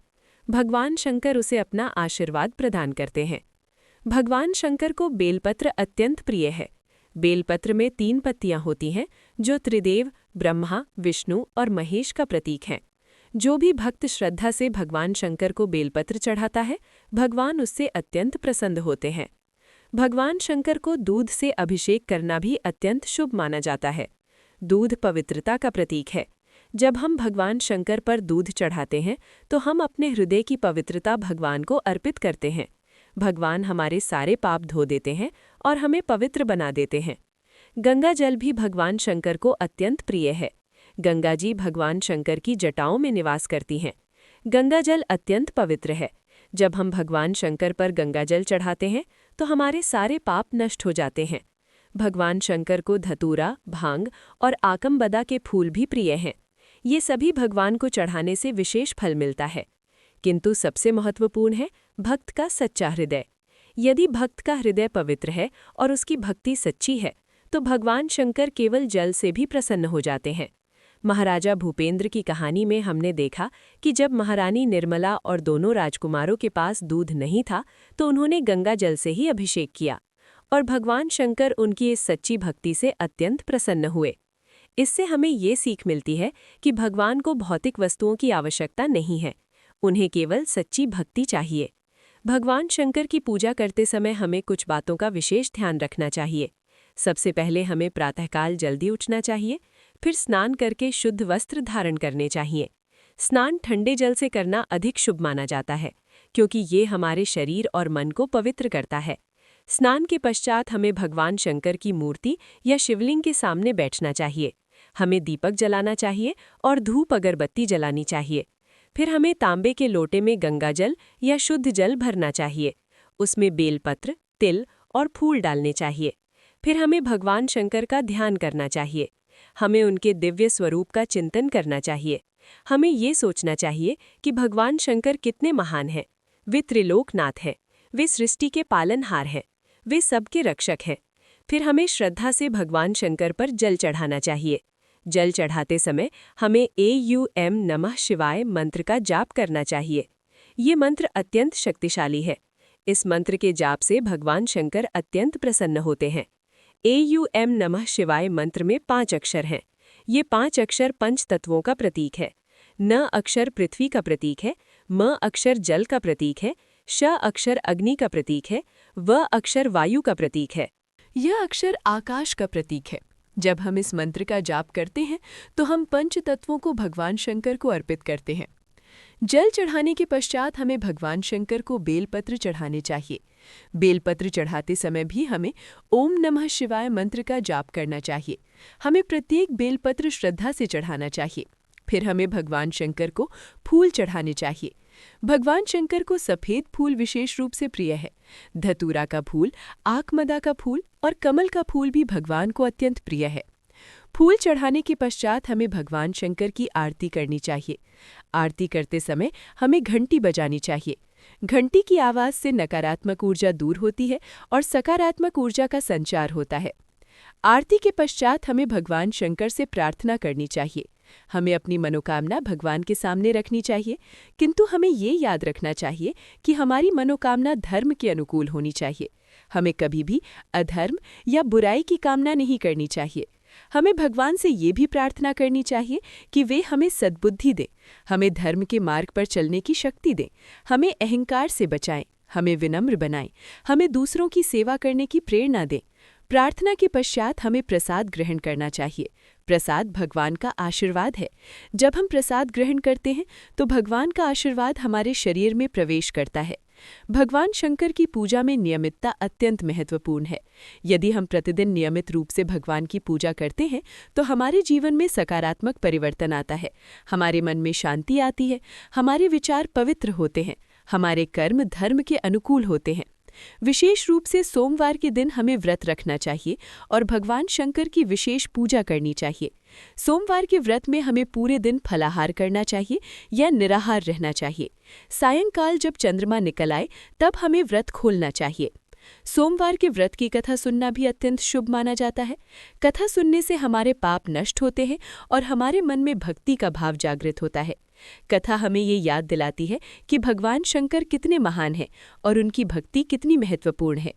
भगवान शंकर उसे अपना आशीर्वाद प्रदान करते हैं। भगवान शंकर को बेलपत्र अत्यंत प्रिय है। बेलपत्र में 3 पत्तियां होती हैं जो त्रिदेव, ब्रह्मा, विष्णु और महेश का प्रतीक हैं। जो भी भक्त श्रद्धा से भगवान शंकर को बेलपत्र चढ़ाता है, भगवान उससे अत्यंत प्रसन्न होते हैं। भगवान शंकर को दूध से अभिषेक करना भी अत्यंत शुभ माना जाता है। दूध पवित्रता का प्रतीक है। जब हम भगवान शंकर पर दूध चढ़ाते हैं तो हम अपने हृदय की पवित्रता भगवान को अर्पित करते हैं। भगवान हमारे सारे पाप धो देते हैं और हमें पवित्र बना देते हैं। गंगा जल भी भगवान शंकर को अत्यंत प्रिय है। गंगा जी भगवान शंकर की जटाओं में निवास करती हैं। गंगा जल अत्यंत पवित्र है। जब हम भगवान शंकर पर गंगा जल चढ़ाते हैं तो हमारे सारे पाप नष्ट हो जाते हैं। भगवान शंकर को धतूरा, भांग और आकमबदा के फूल भी प्रिय हैं। ये सभी भगवान को चढ़ाने से विशेष फल मिलता है। किंतु सबसे महत्वपूर्ण है भक्त का सच्चा हृदय। यदि भक्त का हृदय पवित्र है और उसकी भक्ति सच्ची है तो भगवान शंकर केवल जल से भी प्रसन्न हो जाते हैं। महाराजा भूपेंद्र की कहानी में हमने देखा कि जब महारानी निर्मला और दोनों राजकुमारों के पास दूध नहीं था तो उन्होंने गंगा जल से ही अभिषेक किया और भगवान शंकर उनकी इस सच्ची भक्ति से अत्यंत प्रसन्न हुए। इससे हमें ये सीख मिलती है कि भगवान को भौतिक वस्तुओं की आवश्यकता नहीं है। उन्हें केवल सच्ची भक्ति चाहिए। भगवान शंकर की पूजा करते समय हमें कुछ बातों का विशेष ध्यान रखना चाहिए। सबसे पहले हमें प्रातःकाल जल्दी उठना चाहिए। फिर स्नान करके शुद्ध वस्त्र धारण करने चाहिए। स्नान ठंडे जल से करना अधिक शुभ माना जाता है क्योंकि ये हमारे शरीर और मन को पवित्र करता है। स्नान के पश्चात हमें भगवान शंकर की मूर्ति या शिवलिंग के सामने बैठना चाहिए। हमें दीपक जलाना चाहिए और धूप अगरबत्ती जलानी चाहिए। फिर हमें तांबे के लोटे में गंगा जल या शुद्ध जल भरना चाहिए। उसमें बेलपत्र, तिल और फूल डालने चाहिए। फिर हमें भगवान शंकर का ध्यान करना चाहिए। हमें उनके दिव्य स्वरूप का चिंतन करना चाहिए। हमें ये सोचना चाहिए कि भगवान शंकर कितने महान हैं। वे त्रिलोकनाथ हैं, वे सृष्टि के पालनहार हैं, वे सबके रक्षक हैं। फिर हमें श्रद्धा से भगवान शंकर पर जल चढ़ाना चाहिए। जल चढ़ाते समय हमें AUM नमः शिवाय मंत्र का जाप करना चाहिए। ये मंत्र अत्यंत शक्तिशाली है। इस मंत्र के जाप से भगवान शंकर अत्यंत प्रसन्न होते हैं। AUM नमः शिवाय मंत्र में 5 अक्षर हैं। ये 5 अक्षर पंच तत्वों का प्रतीक है। न अक्षर पृथ्वी का प्रतीक है, म अक्षर जल का प्रतीक है, श अक्षर अग्नि का प्रतीक है, व अक्षर वायु का प्रतीक है। यह अक्षर आकाश का प्रतीक है। जब हम इस मंत्र का जाप करते हैं तो हम पंच तत्वों को भगवान शंकर को अर्पित करते हैं। जल चढ़ाने के पश्चात हमें भगवान शंकर को बेलपत्र चढ़ाने चाहिए। बेलपत्र चढ़ाते समय भी हमें ओम नमः शिवाय मंत्र का जाप करना चाहिए। हमें प्रत्येक बेलपत्र श्रद्धा से चढ़ाना चाहिए। फिर हमें भगवान शंकर को फूल चढ़ाने चाहिए। भगवान शंकर को सफ़ेद फूल विशेष रूप से प्रिय है। धतूरा का फूल, आकमदा का फूल और कमल का फूल भी भगवान को अत्यंत प्रिय है। फूल चढ़ाने के पश्चात हमें भगवान शंकर की आरती करनी चाहिए। आरती करते समय हमें घंटी बजानी चाहिए। घंटी की आवाज़ से नकारात्मक ऊर्जा दूर होती है और सकारात्मक ऊर्जा का संचार होता है। आरती के पश्चात हमें भगवान शंकर से प्रार्थना करनी चाहिए। हमें अपनी मनोकामना भगवान के सामने रखनी चाहिए, किंतु हमें ये याद रखना चाहिए कि हमारी मनोकामना धर्म के अनुकूल होनी चाहिए। हमें कभी भी अधर्म या बुराई की कामना नहीं करनी चाहिए। हमें भगवान से ये भी प्रार्थना करनी चाहिए कि वे हमें सद्बुद्धि दें, हमें धर्म के मार्ग पर चलने की शक्ति दें, हमें अहंकार से बचाएं, हमें विनम्र बनाएं, हमें दूसरों की सेवा करने की प्रेरणा दें। प्रार्थना के पश्चात हमें प्रसाद ग्रहण करना चाहिए। प्रसाद भगवान का आशीर्वाद है। जब हम प्रसाद ग्रहण करते हैं तो भगवान का आशीर्वाद हमारे शरीर में प्रवेश करता है। भगवान शंकर की पूजा में नियमितता अत्यंत महत्वपूर्ण है। यदि हम प्रतिदिन नियमित रूप से भगवान की पूजा करते हैं तो हमारे जीवन में सकारात्मक परिवर्तन आता है, हमारे मन में शांति आती है, हमारे विचार पवित्र होते हैं, हमारे कर्म धर्म के अनुकूल होते हैं। विशेष रूप से सोमवार के दिन हमें व्रत रखना चाहिए और भगवान शंकर की विशेष पूजा करनी चाहिए। सोमवार के व्रत में हमें पूरे दिन फलाहार करना चाहिए या निराहार रहना चाहिए। सायंकाल जब चंद्रमा निकल आए तब हमें व्रत खोलना चाहिए। सोमवार के व्रत की कथा सुनना भी अत्यंत शुभ माना जाता है। कथा सुनने से हमारे पाप नष्ट होते हैं और हमारे मन में भक्ति का भाव जागृत होता है। कथा हमें ये याद दिलाती है कि भगवान शंकर कितने महान हैं और उनकी भक्ति कितनी महत्वपूर्ण है।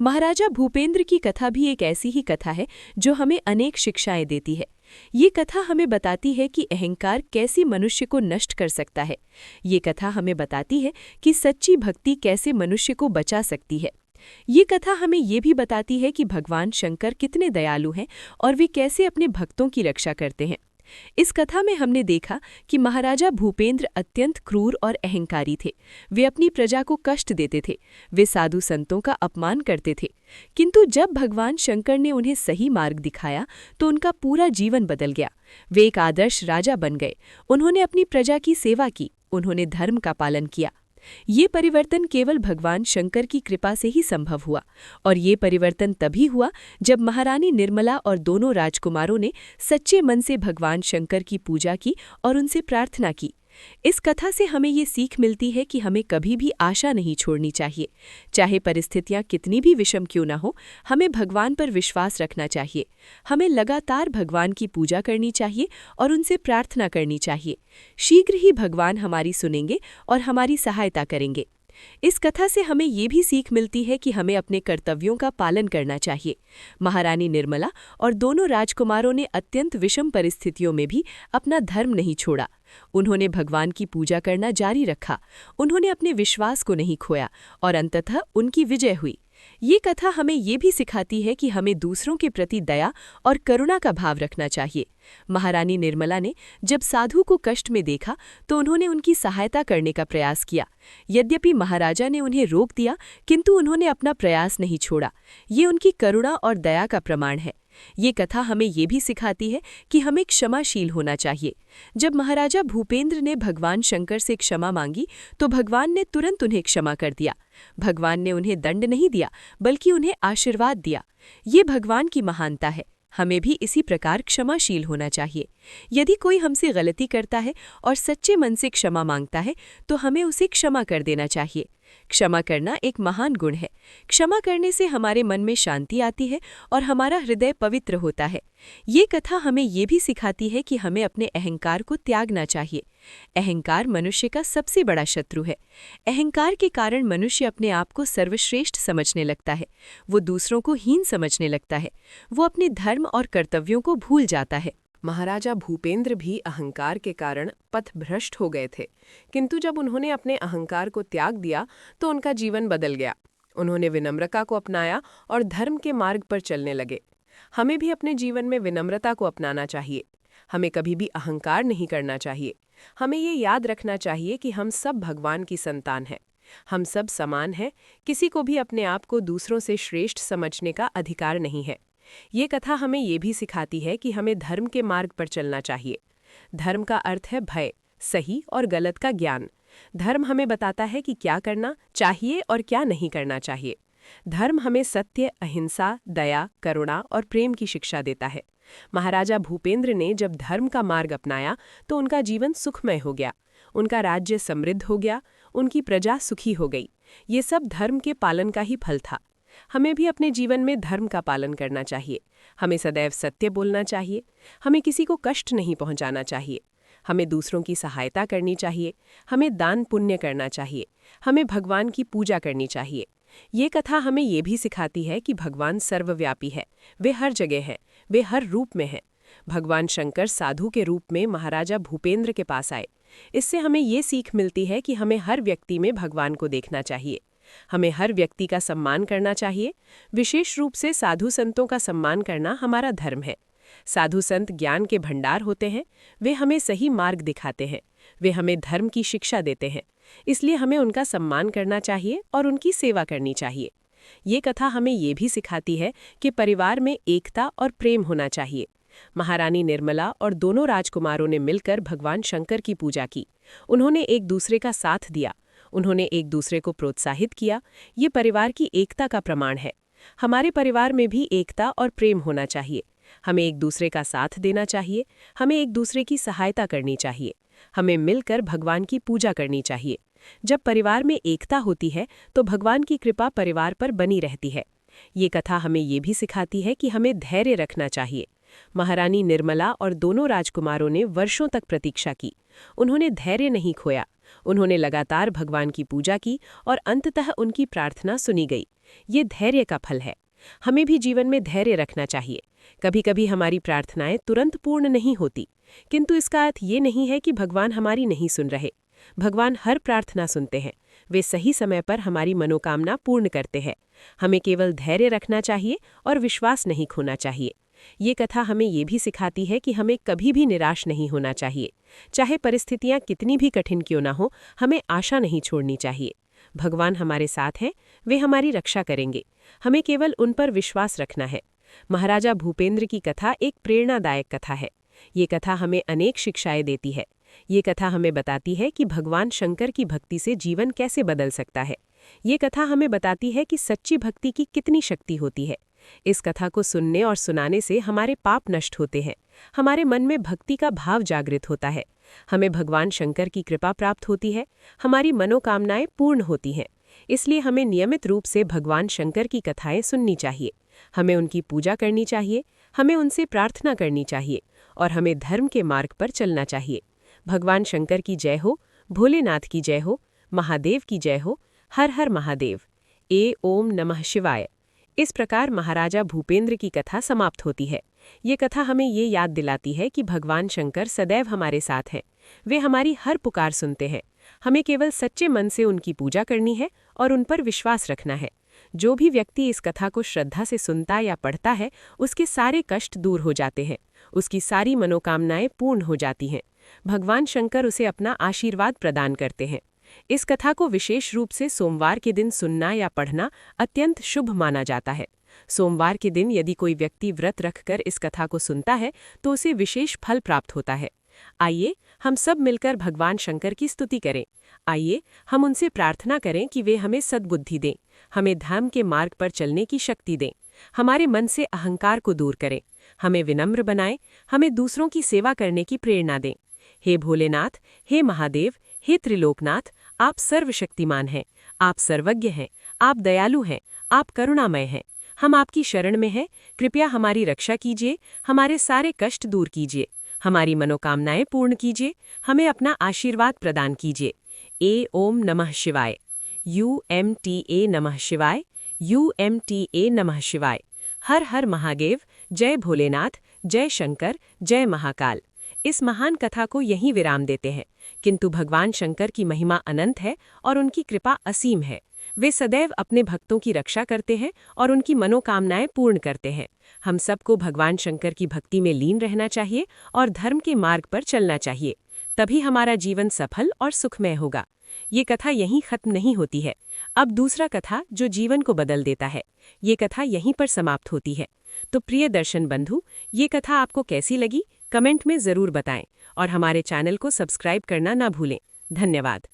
महाराजा भूपेंद्र की कथा भी एक ऐसी ही कथा है जो हमें अनेक शिक्षाएं देती है। ये कथा हमें बताती है कि अहंकार कैसे मनुष्य को नष्ट कर सकता है। ये कथा हमें बताती है कि सच्ची भक्ति कैसे मनुष्य को बचा सकती है। ये कथा हमें ये भी बताती है कि भगवान शंकर कितने दयालु हैं और वे कैसे अपने भक्तों की रक्षा करते हैं। इस कथा में हमने देखा कि महाराजा भूपेंद्र अत्यंत क्रूर और अहंकारी थे। वे अपनी प्रजा को कष्ट देते थे, वे साधु संतों का अपमान करते थे। किंतु जब भगवान शंकर ने उन्हें सही मार्ग दिखाया तो उनका पूरा जीवन बदल गया। वे एक आदर्श राजा बन गए। उन्होंने अपनी प्रजा की सेवा की, उन्होंने धर्म का पालन किया। ये परिवर्तन केवल भगवान शंकर की कृपा से ही संभव हुआ और ये परिवर्तन तभी हुआ जब महारानी निर्मला और दोनों राजकुमारों ने सच्चे मन से भगवान शंकर की पूजा की और उनसे प्रार्थना की। इस कथा से हमें ये सीख मिलती है कि हमें कभी भी आशा नहीं छोड़नी चाहिए। चाहे परिस्थितियां कितनी भी विषम क्यों न हो, हमें भगवान पर विश्वास रखना चाहिए। हमें लगातार भगवान की पूजा करनी चाहिए और उनसे प्रार्थना करनी चाहिए। शीघ्र ही भगवान हमारी सुनेंगे और हमारी सहायता करेंगे। इस कथा से हमें ये भी सीख मिलती है कि हमें अपने कर्तव्यों का पालन करना चाहिए। महारानी निर्मला और दोनों राजकुमारों ने अत्यंत विषम परिस्थितियों में भी अपना धर्म नहीं छोड़ा। उन्होंने भगवान की पूजा करना जारी रखा, उन्होंने अपने विश्वास को नहीं खोया और अंततः उनकी विजय हुई। ये कथा हमें ये भी सिखाती है कि हमें दूसरों के प्रति दया और करुणा का भाव रखना चाहिए। महारानी निर्मला ने जब साधु को कष्ट में देखा तो उन्होंने उनकी सहायता करने का प्रयास किया। यद्यपि महाराजा ने उन्हें रोक दिया, किंतु उन्होंने अपना प्रयास नहीं छोड़ा। ये उनकी करुणा और दया का प्रमाण है। ये कथा हमें ये भी सिखाती है कि हमें क्षमाशील होना चाहिए। जब महाराजा भूपेंद्र ने भगवान शंकर से क्षमा मांगी तो भगवान ने तुरंत उन्हें क्षमा कर दिया। भगवान ने उन्हें दंड नहीं दिया बल्कि उन्हें आशीर्वाद दिया। ये भगवान की महानता है। हमें भी इसी प्रकार क्षमाशील होना चाहिए। यदि कोई हमसे गलती करता है और सच्चे मन से क्षमा मांगता है तो हमें उसे क्षमा कर देना चाहिए। क्षमा करना एक महान गुण है। क्षमा करने से हमारे मन में शांति आती है और हमारा हृदय पवित्र होता है। ये कथा हमें ये भी सिखाती है कि हमें अपने अहंकार को त्यागना चाहिए। अहंकार मनुष्य का सबसे बड़ा शत्रु है। अहंकार के कारण मनुष्य अपने आप को सर्वश्रेष्ठ समझने लगता है। वो दूसरों को हीन समझने लगता है। वो अपने धर्म और कर्तव्यों को भूल जाता है। महाराजा भूपेंद्र भी अहंकार के कारण पथभ्रष्ट हो गए थे, किंतु जब उन्होंने अपने अहंकार को त्याग दिया तो उनका जीवन बदल गया। उन्होंने विनम्रता को अपनाया और धर्म के मार्ग पर चलने लगे। हमें भी अपने जीवन में विनम्रता को अपनाना चाहिए। हमें कभी भी अहंकार नहीं करना चाहिए। हमें ये याद रखना चाहिए कि हम सब भगवान की संतान हैं। हम सब समान हैं। किसी को भी अपने आप को दूसरों से श्रेष्ठ समझने का अधिकार नहीं है। ये कथा हमें ये भी सिखाती है कि हमें धर्म के मार्ग पर चलना चाहिए। धर्म का अर्थ है भय, सही और गलत का ज्ञान। धर्म हमें बताता है कि क्या करना चाहिए और क्या नहीं करना चाहिए। धर्म हमें सत्य, अहिंसा, दया, करुणा और प्रेम की शिक्षा देता है। महाराजा भूपेंद्र ने जब धर्म का मार्ग अपनाया तो उनका जीवन सुखमय हो गया। उनका राज्य समृद्ध हो गया। उनकी प्रजा सुखी हो गई। ये सब धर्म के पालन का ही फल था। हमें भी अपने जीवन में धर्म का पालन करना चाहिए। हमें सदैव सत्य बोलना चाहिए। हमें किसी को कष्ट नहीं पहुंचाना चाहिए। हमें दूसरों की सहायता करनी चाहिए। हमें दान पुण्य करना चाहिए। हमें भगवान की पूजा करनी चाहिए। ये कथा हमें ये भी सिखाती है कि भगवान सर्वव्यापी है। वे हर जगह हैं। वे हर रूप में हैं। भगवान शंकर साधु के रूप में महाराजा भूपेंद्र के पास आए। इससे हमें ये सीख मिलती है कि हमें हर व्यक्ति में भगवान को देखना चाहिए। हमें हर व्यक्ति का सम्मान करना चाहिए। विशेष रूप से साधु संतों का सम्मान करना हमारा धर्म है। साधु संत ज्ञान के भंडार होते हैं। वे हमें सही मार्ग दिखाते हैं। वे हमें धर्म की शिक्षा देते हैं। इसलिए हमें उनका सम्मान करना चाहिए और उनकी सेवा करनी चाहिए। ये कथा हमें ये भी सिखाती है कि परिवार में एकता और प्रेम होना चाहिए। महारानी निर्मला और दोनों राजकुमारों ने मिलकर भगवान शंकर की पूजा की। उन्होंने एक दूसरे का साथ दिया। उन्होंने एक दूसरे को प्रोत्साहित किया। ये परिवार की एकता का प्रमाण है। हमारे परिवार में भी एकता और प्रेम होना चाहिए। हमें एक दूसरे का साथ देना चाहिए। हमें एक दूसरे की सहायता करनी चाहिए। हमें मिलकर भगवान की पूजा करनी चाहिए। जब परिवार में एकता होती है तो भगवान की कृपा परिवार पर बनी रहती है। ये कथा हमें ये भी सिखाती है कि हमें धैर्य रखना चाहिए। महारानी निर्मला और दोनों राजकुमारों ने वर्षों तक प्रतीक्षा की। उन्होंने धैर्य नहीं खोया। उन्होंने लगातार भगवान की पूजा की और अंततः उनकी प्रार्थना सुनी गई। ये धैर्य का फल है। हमें भी जीवन में धैर्य रखना चाहिए। कभी कभी हमारी प्रार्थनाएं तुरंत पूर्ण नहीं होती, किंतु इसका अर्थ ये नहीं है कि भगवान हमारी नहीं सुन रहे। भगवान हर प्रार्थना सुनते हैं। वे सही समय पर हमारी मनोकामना पूर्ण करते हैं। हमें केवल धैर्य रखना चाहिए और विश्वास नहीं खोना चाहिए। ये कथा हमें ये भी सिखाती है कि हमें कभी भी निराश नहीं होना चाहिए। चाहे परिस्थितियां कितनी भी कठिन क्यों ना हो, हमें आशा नहीं छोड़नी चाहिए। भगवान हमारे साथ हैं। वे हमारी रक्षा करेंगे। हमें केवल उन पर विश्वास रखना है। महाराजा भूपेंद्र की कथा एक प्रेरणादायक कथा है। ये कथा हमें अनेक शिक्षाएं देती है। ये कथा हमें बताती है कि भगवान शंकर की भक्ति से जीवन कैसे बदल सकता है। ये कथा हमें बताती है कि सच्ची भक्ति की कितनी शक्ति होती है। इस कथा को सुनने और सुनाने से हमारे पाप नष्ट होते हैं। हमारे मन में भक्ति का भाव जागृत होता है। हमें भगवान शंकर की कृपा प्राप्त होती है। हमारी मनोकामनाएं पूर्ण होती हैं। इसलिए हमें नियमित रूप से भगवान शंकर की कथाएं सुननी चाहिए। हमें उनकी पूजा करनी चाहिए। हमें उनसे प्रार्थना करनी चाहिए और हमें धर्म के मार्ग पर चलना चाहिए। भगवान शंकर की जय हो। भोलेनाथ की जय हो। महादेव की जय हो। हर हर महादेव। ओम नमः शिवाय। इस प्रकार महाराजा भूपेंद्र की कथा समाप्त होती है। ये कथा हमें ये याद दिलाती है कि भगवान शंकर सदैव हमारे साथ हैं। वे हमारी हर पुकार सुनते हैं। हमें केवल सच्चे मन से उनकी पूजा करनी है और उन पर विश्वास रखना है। जो भी व्यक्ति इस कथा को श्रद्धा से सुनता या पढ़ता है, उसके सारे कष्ट दूर हो जाते हैं। उसकी सारी मनोकामनाएं पूर्ण हो जाती हैं। भगवान शंकर उसे अपना आशीर्वाद प्रदान करते हैं। इस कथा को विशेष रूप से सोमवार के दिन सुनना या पढ़ना अत्यंत शुभ माना जाता है। सोमवार के दिन यदि कोई व्यक्ति व्रत रखकर इस कथा को सुनता है तो उसे विशेष फल प्राप्त होता है। आइए हम सब मिलकर भगवान शंकर की स्तुति करें। आइए हम उनसे प्रार्थना करें कि वे हमें सद्बुद्धि दें, हमें धर्म के मार्ग पर चलने की शक्ति दें, हमारे मन से अहंकार को दूर करें, हमें विनम्र बनाएं, हमें दूसरों की सेवा करने की प्रेरणा दें। हे भोलेनाथ, हे महादेव, हे त्रिलोकनाथ, आप सर्वशक्तिमान हैं, आप सर्वज्ञ हैं, आप दयालु हैं, आप करुणामय हैं। हम आपकी शरण में हैं, कृपया हमारी रक्षा कीजिए, हमारे सारे कष्ट दूर कीजिए, हमारी मनोकामनाएं पूर्ण कीजिए, हमें अपना आशीर्वाद प्रदान कीजिए। ओम नमः शिवाय। UMTA नमः शिवाय। UMTA नमः शिवाय। हर हर महादेव। जय भोलेनाथ, जय शंकर, जय महाकाल। इस महान कथा को यहीं विराम देते हैं, किंतु भगवान शंकर की महिमा अनंत है और उनकी कृपा असीम है। वे सदैव अपने भक्तों की रक्षा करते हैं और उनकी मनोकामनाएं पूर्ण करते हैं। हम सबको भगवान शंकर की भक्ति में लीन रहना चाहिए और धर्म के मार्ग पर चलना चाहिए, तभी हमारा जीवन सफल और सुखमय होगा। ये कथा यहीं खत्म नहीं होती है। अब दूसरा कथा जो जीवन को बदल देता है, ये कथा यहीं पर समाप्त होती है। तो प्रिय दर्शन बंधु, ये कथा आपको कैसी लगी कमेंट में ज़रूर बताएं और हमारे चैनल को सब्सक्राइब करना ना भूलें। धन्यवाद।